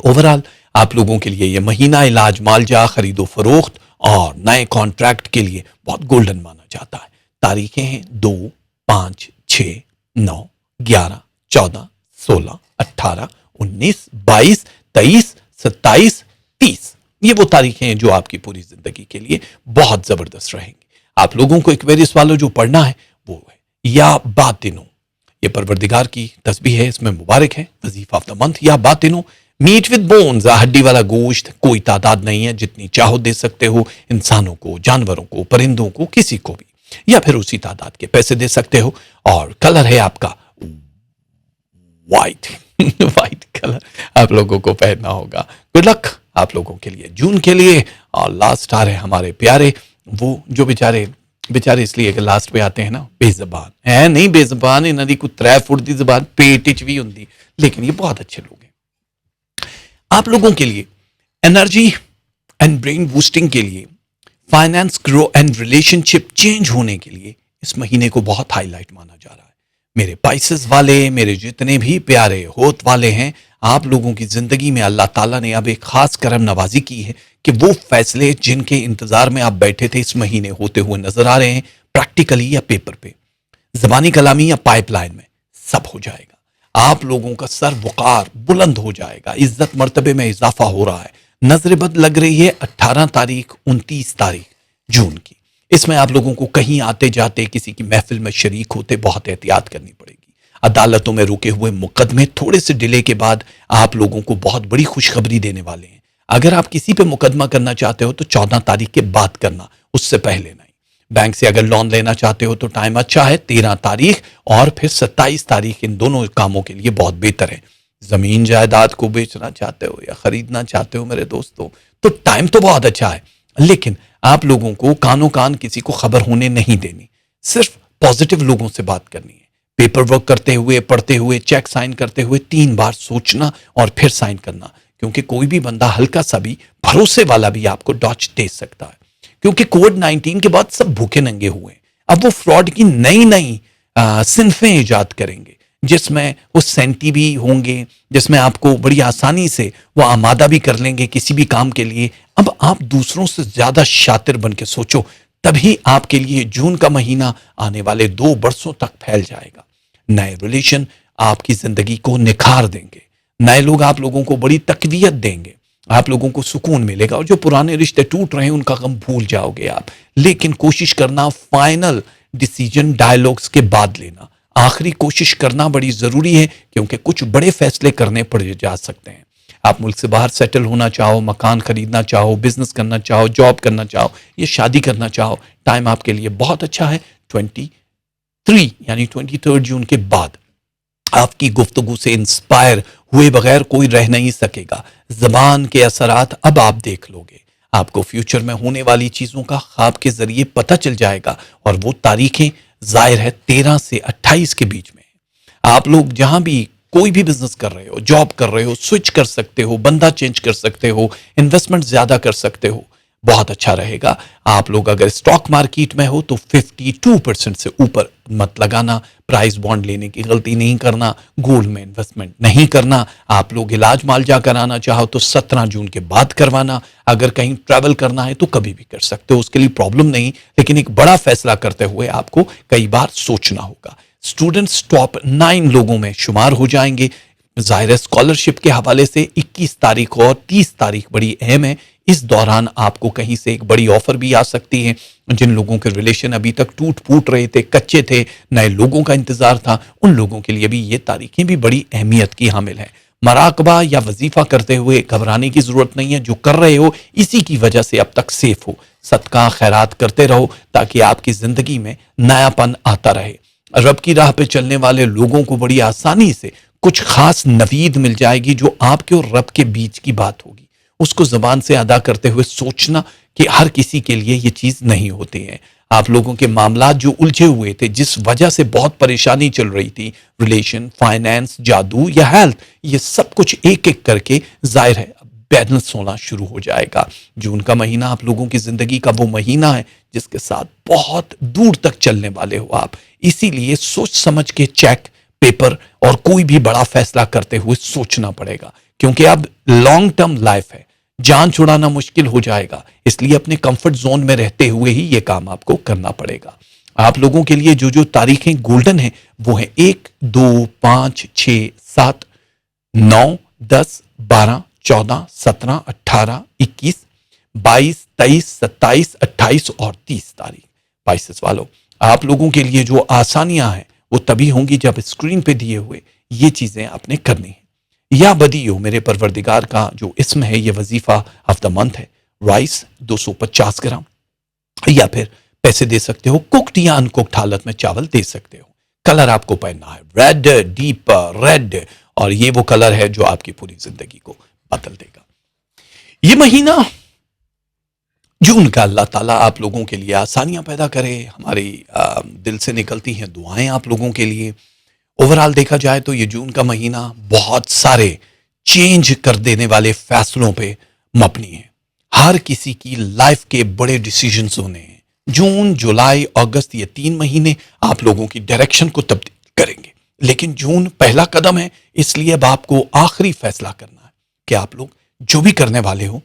ओवरऑल आप लोगों के लिए यह महीना इलाज मालजा खरीदो फरोख्त और नए कॉन्ट्रैक्ट के लिए बहुत गोल्डन माना जाता है। तारीखें हैं 2, 5, 6, 9, 11, 14, 16, 18, 19, 22, 23, 27, 30। ये वो तारीखें हैं जो आपकी पूरी जिंदगी के लिए बहुत जबरदस्त रहेंगी। आप लोगों को एक्वेरियस वालों जो पढ़ना है वो है या बातिनो, ये परवरदिगार की तस्बीह है, इसमें मुबारक है वजीफा ऑफ द मंथ या बातिनो। मीट विद बोन्स, हड्डी वाला गोश्त, कोई तादाद नहीं है, जितनी चाहो दे सकते हो, इंसानों को, जानवरों को, परिंदों को, किसी को भी, या फिर उसी तादाद के पैसे दे सकते हो। और कलर है आपका वाइट वाइट कलर आप लोगों को पहनना होगा। गुड लक आप लोगों के लिए जून के लिए। और लास्ट आ रहे हमारे प्यारे, वो जो बेचारे इसलिए कि लास्ट पे आते हैं ना, बेजबान है नहीं, बेजबान इन्हां दी कोई 3 फुट दी जबान पेट च भी हुंदी, लेकिन ये बहुत अच्छे लोग हैं। आप लोगों के लिए एनर्जी एंड ब्रेन बूस्टिंग के लिए, finance grow and relationship change होने के लिए इस महीने को बहुत हाईलाइट माना जा रहा है। मेरे पाइसेस वाले, मेरे जितने भी प्यारे होत वाले हैं, आप लोगों की जिंदगी में अल्लाह ताला ने अब एक खास करम नवाजी की है कि वो फैसले जिनके इंतजार में आप बैठे थे इस महीने होते हुए नजर आ रहे हैं, प्रैक्टिकली या पेपर पे, जबानी कलामी या पाइपलाइन में, सब हो जाएगा। आप लोगों का सर वकार बुलंद हो जाएगा, इज्जत मर्तबे में इजाफा हो रहा है। नजरबद लग रही है 18 तारीख 29 तारीख जून की। इसमें आप लोगों को कहीं आते जाते, किसी की महफिल में शरीक होते बहुत एहतियात करनी पड़ेगी। अदालतों में रुके हुए मुकदमे थोड़े से डिले के बाद आप लोगों को बहुत बड़ी खुशखबरी देने वाले हैं। अगर आप किसी पे मुकदमा करना चाहते हो तो 14 तारीख के बाद करना, उससे पहले नहीं। बैंक से अगर लोन लेना चाहते हो तो टाइम अच्छा है, 13 तारीख और फिर 27 तारीख, इन दोनों कामों के लिए बहुत बेहतर है। जमीन जायदाद को बेचना चाहते हो या खरीदना चाहते हो मेरे दोस्तों, तो टाइम तो बहुत अच्छा है, लेकिन आप लोगों को कानों कान किसी को खबर होने नहीं देनी, सिर्फ पॉजिटिव लोगों से बात करनी है। पेपर वर्क करते हुए, पढ़ते हुए, चेक साइन करते हुए 3 बार सोचना और फिर साइन करना, क्योंकि कोई भी बंदा हल्का सा भी भरोसे वाला भी आपको डॉच दे सकता है। क्योंकि कोविड-19 के बाद सब भूखे नंगे हुए हैं। अब वो फ्रॉड की नई नई सिन्फें इजाद करेंगे, जिसमें वो सेंटी भी होंगे, जिसमें आपको बड़ी आसानी से वो आमादा भी कर लेंगे किसी भी काम के लिए। अब आप दूसरों से ज्यादा शातिर बन के सोचो, तभी आपके लिए जून का महीना आने वाले 2 बरसों तक फैल जाएगा। नए रिलेशन आपकी जिंदगी को निखार देंगे, नए लोग आप लोगों को बड़ी तकवीयत देंगे, आप लोगों को सुकून मिलेगा। और जो पुराने रिश्ते टूट रहे हैं उनका गम भूल जाओगे आप। लेकिन कोशिश करना फाइनल डिसीजन डायलॉग्स के बाद लेना, आखिरी कोशिश करना बड़ी जरूरी है, क्योंकि कुछ बड़े फैसले करने पड़ जा सकते हैं। आप मुल्क से बाहर सेटल होना चाहो, मकान खरीदना चाहो, बिजनेस करना चाहो, जॉब करना चाहो, ये शादी करना चाहो, टाइम आपके लिए बहुत अच्छा है। 23 यानी 23 जून के बाद आपकी गुफ्तगू से इंस्पायर हुए बगैर कोई रह नहीं सकेगा। जबान के असरात अब आप देख लोगे, आपको फ्यूचर में होने वाली चीजों का ख्वाब के जरिए पता चल जाएगा। और वो तारीखें जाहिर है 13 से 28 के बीच में। आप लोग जहां भी कोई भी बिजनेस कर रहे हो, जॉब कर रहे हो, स्विच कर सकते हो, बंदा चेंज कर सकते हो, इन्वेस्टमेंट ज्यादा कर सकते हो, बहुत अच्छा रहेगा। आप लोग अगर स्टॉक मार्केट में हो तो 52% से ऊपर मत लगाना, प्राइस बॉन्ड लेने की गलती नहीं करना, गोल्ड में इन्वेस्टमेंट नहीं करना। आप लोग इलाज मालजा कराना चाहो तो 17 जून के बाद करवाना। अगर कहीं ट्रैवल करना है तो कभी भी कर सकते हो, उसके लिए प्रॉब्लम नहीं, लेकिन एक बड़ा फैसला करते हुए आपको कई बार सोचना होगा। स्टूडेंट्स टॉप 9 लोगों में शुमार हो जाएंगे। जाहिर है स्कॉलरशिप के हवाले से 21 तारीख और 30 तारीख बड़ी अहम है। इस दौरान आपको कहीं से एक बड़ी ऑफर भी आ सकती है। जिन लोगों के रिलेशन अभी तक टूट फूट रहे थे, कच्चे थे, नए लोगों का इंतजार था, उन लोगों के लिए भी ये तारीखें भी बड़ी अहमियत की हामिल है। मराकबा या वजीफा करते हुए घबराने की जरूरत नहीं है। जो कर रहे हो इसी की वजह से अब तक सेफ हो। सदका खैरात करते रहो ताकि आपकी जिंदगी में नयापन आता रहे। रब की राह पे चलने वाले लोगों को बड़ी आसानी से कुछ खास नवीद मिल जाएगी जो आपके और रब के बीच की बात होगी। उसको जबान से अदा करते हुए सोचना कि हर किसी के लिए ये चीज नहीं होती है। आप लोगों के मामलात जो उलझे हुए थे, जिस वजह से बहुत परेशानी चल रही थी, रिलेशन, फाइनेंस, जादू या हेल्थ, ये सब कुछ एक एक करके जाहिर है बैलेंस होना शुरू हो जाएगा। जून का महीना आप लोगों की जिंदगी का वो महीना है जिसके साथ बहुत दूर तक चलने वाले हो आप। इसीलिए सोच समझ के चेक, पेपर और कोई भी बड़ा फैसला करते हुए सोचना पड़ेगा, क्योंकि अब लॉन्ग टर्म लाइफ है, जान छुड़ाना मुश्किल हो जाएगा। इसलिए अपने कंफर्ट जोन में रहते हुए ही ये काम आपको करना पड़ेगा। आप लोगों के लिए जो जो तारीखें गोल्डन हैं वो है 1, 2, 5, 6, 7, 9, 10, 12, 14, 17, 18, 21, 22, 23, 27, 28 और 30 तारीख। पाइसेस वालों, आप लोगों के लिए जो आसानियां हैं वो तभी होंगी जब स्क्रीन पे दिए हुए ये चीजें आपने करनी है। या बदियो मेरे परवरदिगार का जो इसम है, ये वजीफा ऑफ द मंथ है। राइस 250 ग्राम, या फिर पैसे दे सकते हो, कुक्ड या अनकुक्ड हालत में चावल दे सकते हो। कलर आपको पहनना है रेड, डीप रेड, और ये वो कलर है जो आपकी पूरी जिंदगी को बदल देगा। ये महीना जून का अल्लाह ताला आप लोगों के लिए आसानियां पैदा करे। हमारी दिल से निकलती हैं दुआएं आप लोगों के लिए। ओवरऑल देखा जाए तो ये जून का महीना बहुत सारे चेंज कर देने वाले फैसलों पे मबनी है। हर किसी की लाइफ के बड़े डिसीजंस होने हैं। जून, जुलाई, अगस्त, ये 3 महीने आप लोगों की डायरेक्शन को तब्दील करेंगे। लेकिन जून पहला कदम है, इसलिए अब आपको आखिरी फैसला करना है कि आप लोग जो भी करने वाले हो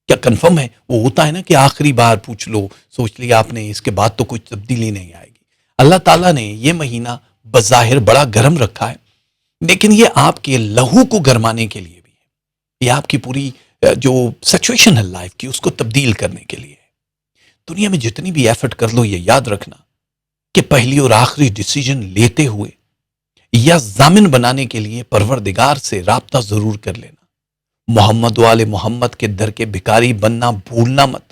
क्या कंफर्म है। वो होता है ना कि आखिरी बार पूछ लो, सोच लिया आपने, इसके बाद तो कुछ तब्दीली नहीं आएगी। अल्लाह ताला ने ये महीना बज़ाहिर बड़ा गर्म रखा है, लेकिन ये आपके लहू को गरमाने के लिए भी है। ये आपकी पूरी जो सिचुएशन है लाइफ की, उसको तब्दील करने के लिए है। दुनिया में जितनी भी एफर्ट कर लो, ये याद रखना कि पहली और आखिरी डिसीजन लेते हुए या जामिन बनाने के लिए परवरदिगार से राब्ता जरूर कर लेना। मोहम्मद वाले मोहम्मद के दर के भिखारी बनना भूलना मत,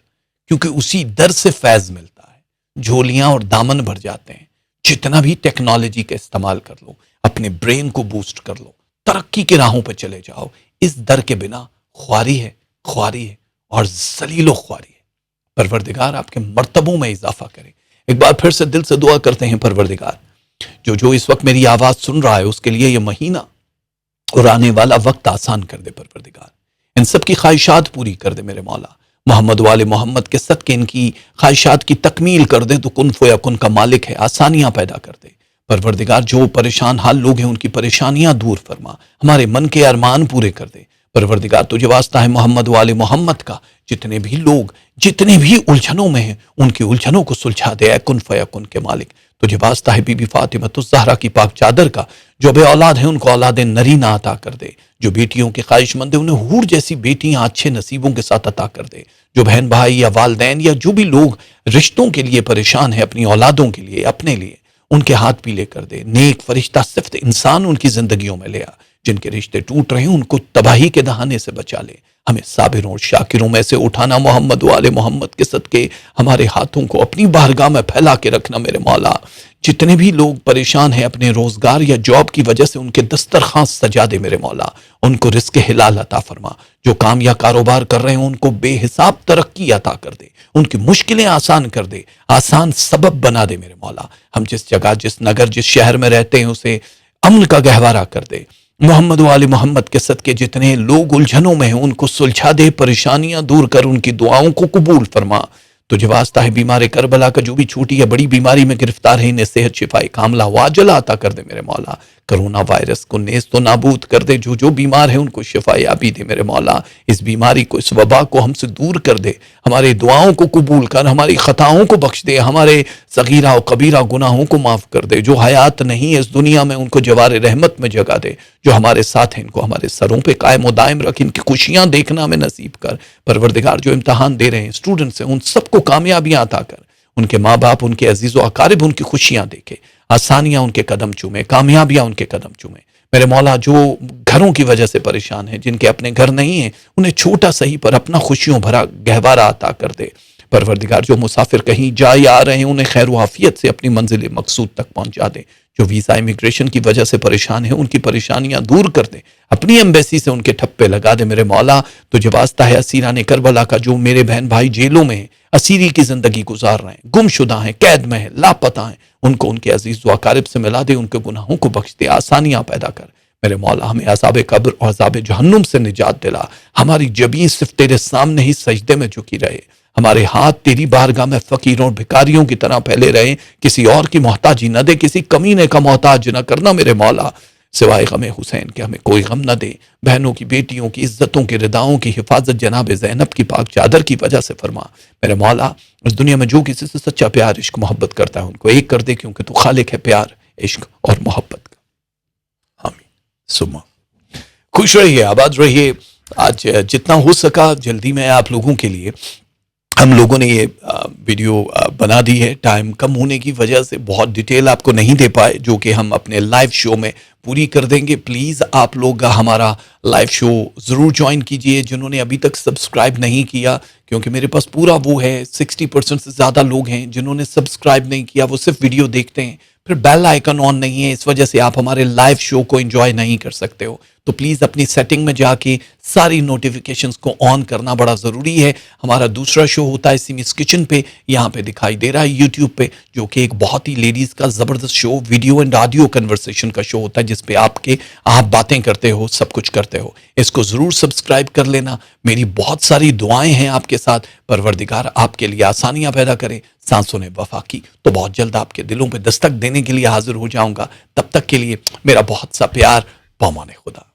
क्योंकि उसी दर से फैज मिलता है। झोलियां और दामन भर जाते हैं। जितना भी टेक्नोलॉजी का इस्तेमाल कर लो, अपने ब्रेन को बूस्ट कर लो, तरक्की की राहों पर चले जाओ। इस दर के बिना ख्वारी है, ख्वारी है और जलीलो ख्वारी है। परवरदिगार आपके मर्तबों में इजाफा करे। एक बार फिर से दिल से दुआ करते हैं, परवरदिगार जो इस वक्त मेरी आवाज सुन रहा है उसके लिए यह महीना और आने वाला वक्त आसान कर दे। परवरदिगार इन सब की ख्वाहिशात पूरी कर दे मेरे मौला। मोहम्मद वाले मोहम्मद के सदके इनकी ख्वाहिशात की तकमील कर दे। तो कुन फयकुन का मालिक है, आसानियां पैदा कर दे। परवरदिगार जो परेशान हाल लोग हैं उनकी परेशानियां दूर फरमा, हमारे मन के अरमान पूरे कर दे। परवरदिगार तुझे वास्ता है मोहम्मद वाले मोहम्मद का, जितने भी लोग जितने भी उलझनों में हैं उनकी उलझनों को सुलझा दे। कुन फयकुन के मालिक तुझे वास्ता है बीबी फातिमा ज़हरा की पाक चादर का, जो बे औलाद है उनको औलाद नरीना अता कर दे। जो बेटियों के ख्वाहिशमंद है उन्हें हूर जैसी बेटियां अच्छे नसीबों के साथ अता कर दे। जो बहन भाई या वालदैन या जो भी लोग रिश्तों के लिए परेशान है, अपनी औलादों के लिए, अपने लिए, उनके हाथ पीले कर दे। नेक फरिश्ता सिफ्त इंसान उनकी जिंदगियों में ले आ। जिनके रिश्ते टूट रहे हैं उनको तबाही के दहाने से बचा ले। हमें साबिरों और शाकिरों में से उठाना। मोहम्मद वाले मोहम्मद के सदके हमारे हाथों को अपनी बारगाह में फैला के रखना मेरे मौला। जितने भी लोग परेशान हैं अपने रोजगार या जॉब की वजह से, उनके दस्तरखान सजा दे मेरे मौला। उनको रिस्क हिलाल अता फरमा। जो काम या कारोबार कर रहे हैं उनको बेहिसाब तरक्की अता कर दे। उनकी मुश्किलें आसान कर दे, आसान सबब बना दे मेरे मौला। हम जिस जगह, जिस नगर, जिस शहर में रहते हैं उसे अमन का गहवारा कर दे। मोहम्मद वाले मोहम्मद के सदके जितने लोग उलझनों में हैं उनको सुलझा दे, परेशानियां दूर कर, उनकी दुआओं को कबूल फरमा। तुझे वास्ता है बीमार करबला का, जो भी छोटी या बड़ी बीमारी में गिरफ्तार है, इन्हें सेहत शिफाई कामला वाजला अता कर दे मेरे मौला। कोरोना वायरस को नेस्त तो नाबूद कर दे, जो जो बीमार है उनको शिफायाबी दे मेरे मौला। इस बीमारी को, इस वबा को हमसे दूर कर दे, हमारी दुआओं को कबूल कर, हमारी खताओं को बख्श दे, हमारे सगीरा और कबीरा गुनाहों को माफ कर दे। जो हयात नहीं है इस दुनिया में उनको जवार रहमत में जगा दे, जो हमारे साथ हैं इनको हमारे सरों पे कायम व दायम रख, इनकी खुशियां देखना हमें नसीब कर। परवरदिगार जो इम्तहान दे रहे हैं स्टूडेंट्स हैं, उन सबको कामयाबियां अता कर, उनके माँ बाप, उनके अजीज व अकारिब उनकी खुशियां देखे, आसानियां उनके कदम चूमे, कामयाबियां उनके कदम चूमे मेरे मौला। जो घरों की वजह से परेशान है, जिनके अपने घर नहीं है, उन्हें छोटा सही पर अपना खुशियों भरा गहवारा अता कर दे। परवरदिगार जो मुसाफिर कहीं जा या आ रहे हैं, उन्हें खैर आफियत से अपनी मंजिल मकसूद तक पहुंचा दे। जो वीज़ा इमिग्रेशन की वजह से परेशान है, उनकी परेशानियां दूर कर दे, अपनी एम्बेसी से उनके ठप्पे लगा दे मेरे मौला। तुझे वास्ता है असीरान करबला का, जो मेरे बहन भाई जेलों में हैं, असीरी की जिंदगी गुजार रहे हैं, गुमशुदा हैं, कैद में हैं, लापता हैं, उनको उनके अजीज व अकारिब से मिला दे, उनके गुनाहों को बख्श दे, आसानियां पैदा कर मेरे मौला। हमें अज़ाब कब्र और अज़ाब जहन्नुम से निजात दिला। हमारी जबीं सिर्फ तेरे सामने ही सजदे में झुकी रहे, हमारे हाथ तेरी बारगाह में फकीरों और भिखारियों की तरह फैले रहे, किसी और की मोहताजी न दे, किसी कमीने का मोहताज न करना मेरे मौला। सिवाय गम हुसैन के हमें कोई गम न दे। बहनों की, बेटियों की, इज्जतों की, रिदाओं की हिफाजत जनाब ज़ैनब की पाक चादर की वजह से फरमा मेरे मौला। इस दुनिया में जो किसी से सच्चा प्यार, इश्क, मोहब्बत करता है, उनको एक कर दे, क्योंकि तू खालिक है प्यार, इश्क और मोहब्बत का। आमीन सुम्मा। खुश रहिए, आबाद रहिए। आज जितना हो सका जल्दी में आप लोगों के लिए हम लोगों ने ये वीडियो बना दी है। टाइम कम होने की वजह से बहुत डिटेल आपको नहीं दे पाए, जो कि हम अपने लाइव शो में पूरी कर देंगे। प्लीज़ आप लोग हमारा लाइव शो ज़रूर ज्वाइन कीजिए, जिन्होंने अभी तक सब्सक्राइब नहीं किया, क्योंकि मेरे पास पूरा वो है 60% से ज़्यादा लोग हैं जिन्होंने सब्सक्राइब नहीं किया, वो सिर्फ वीडियो देखते हैं, फिर बेल आइकन ऑन नहीं है, इस वजह से आप हमारे लाइव शो को एंजॉय नहीं कर सकते हो। तो प्लीज़ अपनी सेटिंग में जाके सारी नोटिफिकेशंस को ऑन करना बड़ा ज़रूरी है। हमारा दूसरा शो होता है सिमीज़ किचन पे, यहाँ पे दिखाई दे रहा है यूट्यूब पे, जो कि एक बहुत ही लेडीज़ का ज़बरदस्त show, video and audio conversation का शो होता है, जिसपे आप बातें करते हो, सब कुछ करते हो। इसको ज़रूर सब्सक्राइब कर लेना। मेरी बहुत सारी दुआएं हैं आपके साथ। परवरदिगार आपके लिए आसानियां पैदा करे। सांसों ने वफा की तो बहुत जल्द आपके दिलों पे दस्तक देने के लिए हाजिर हो जाऊंगा। तब तक के लिए मेरा बहुत सा प्यार। पामाने खुदा।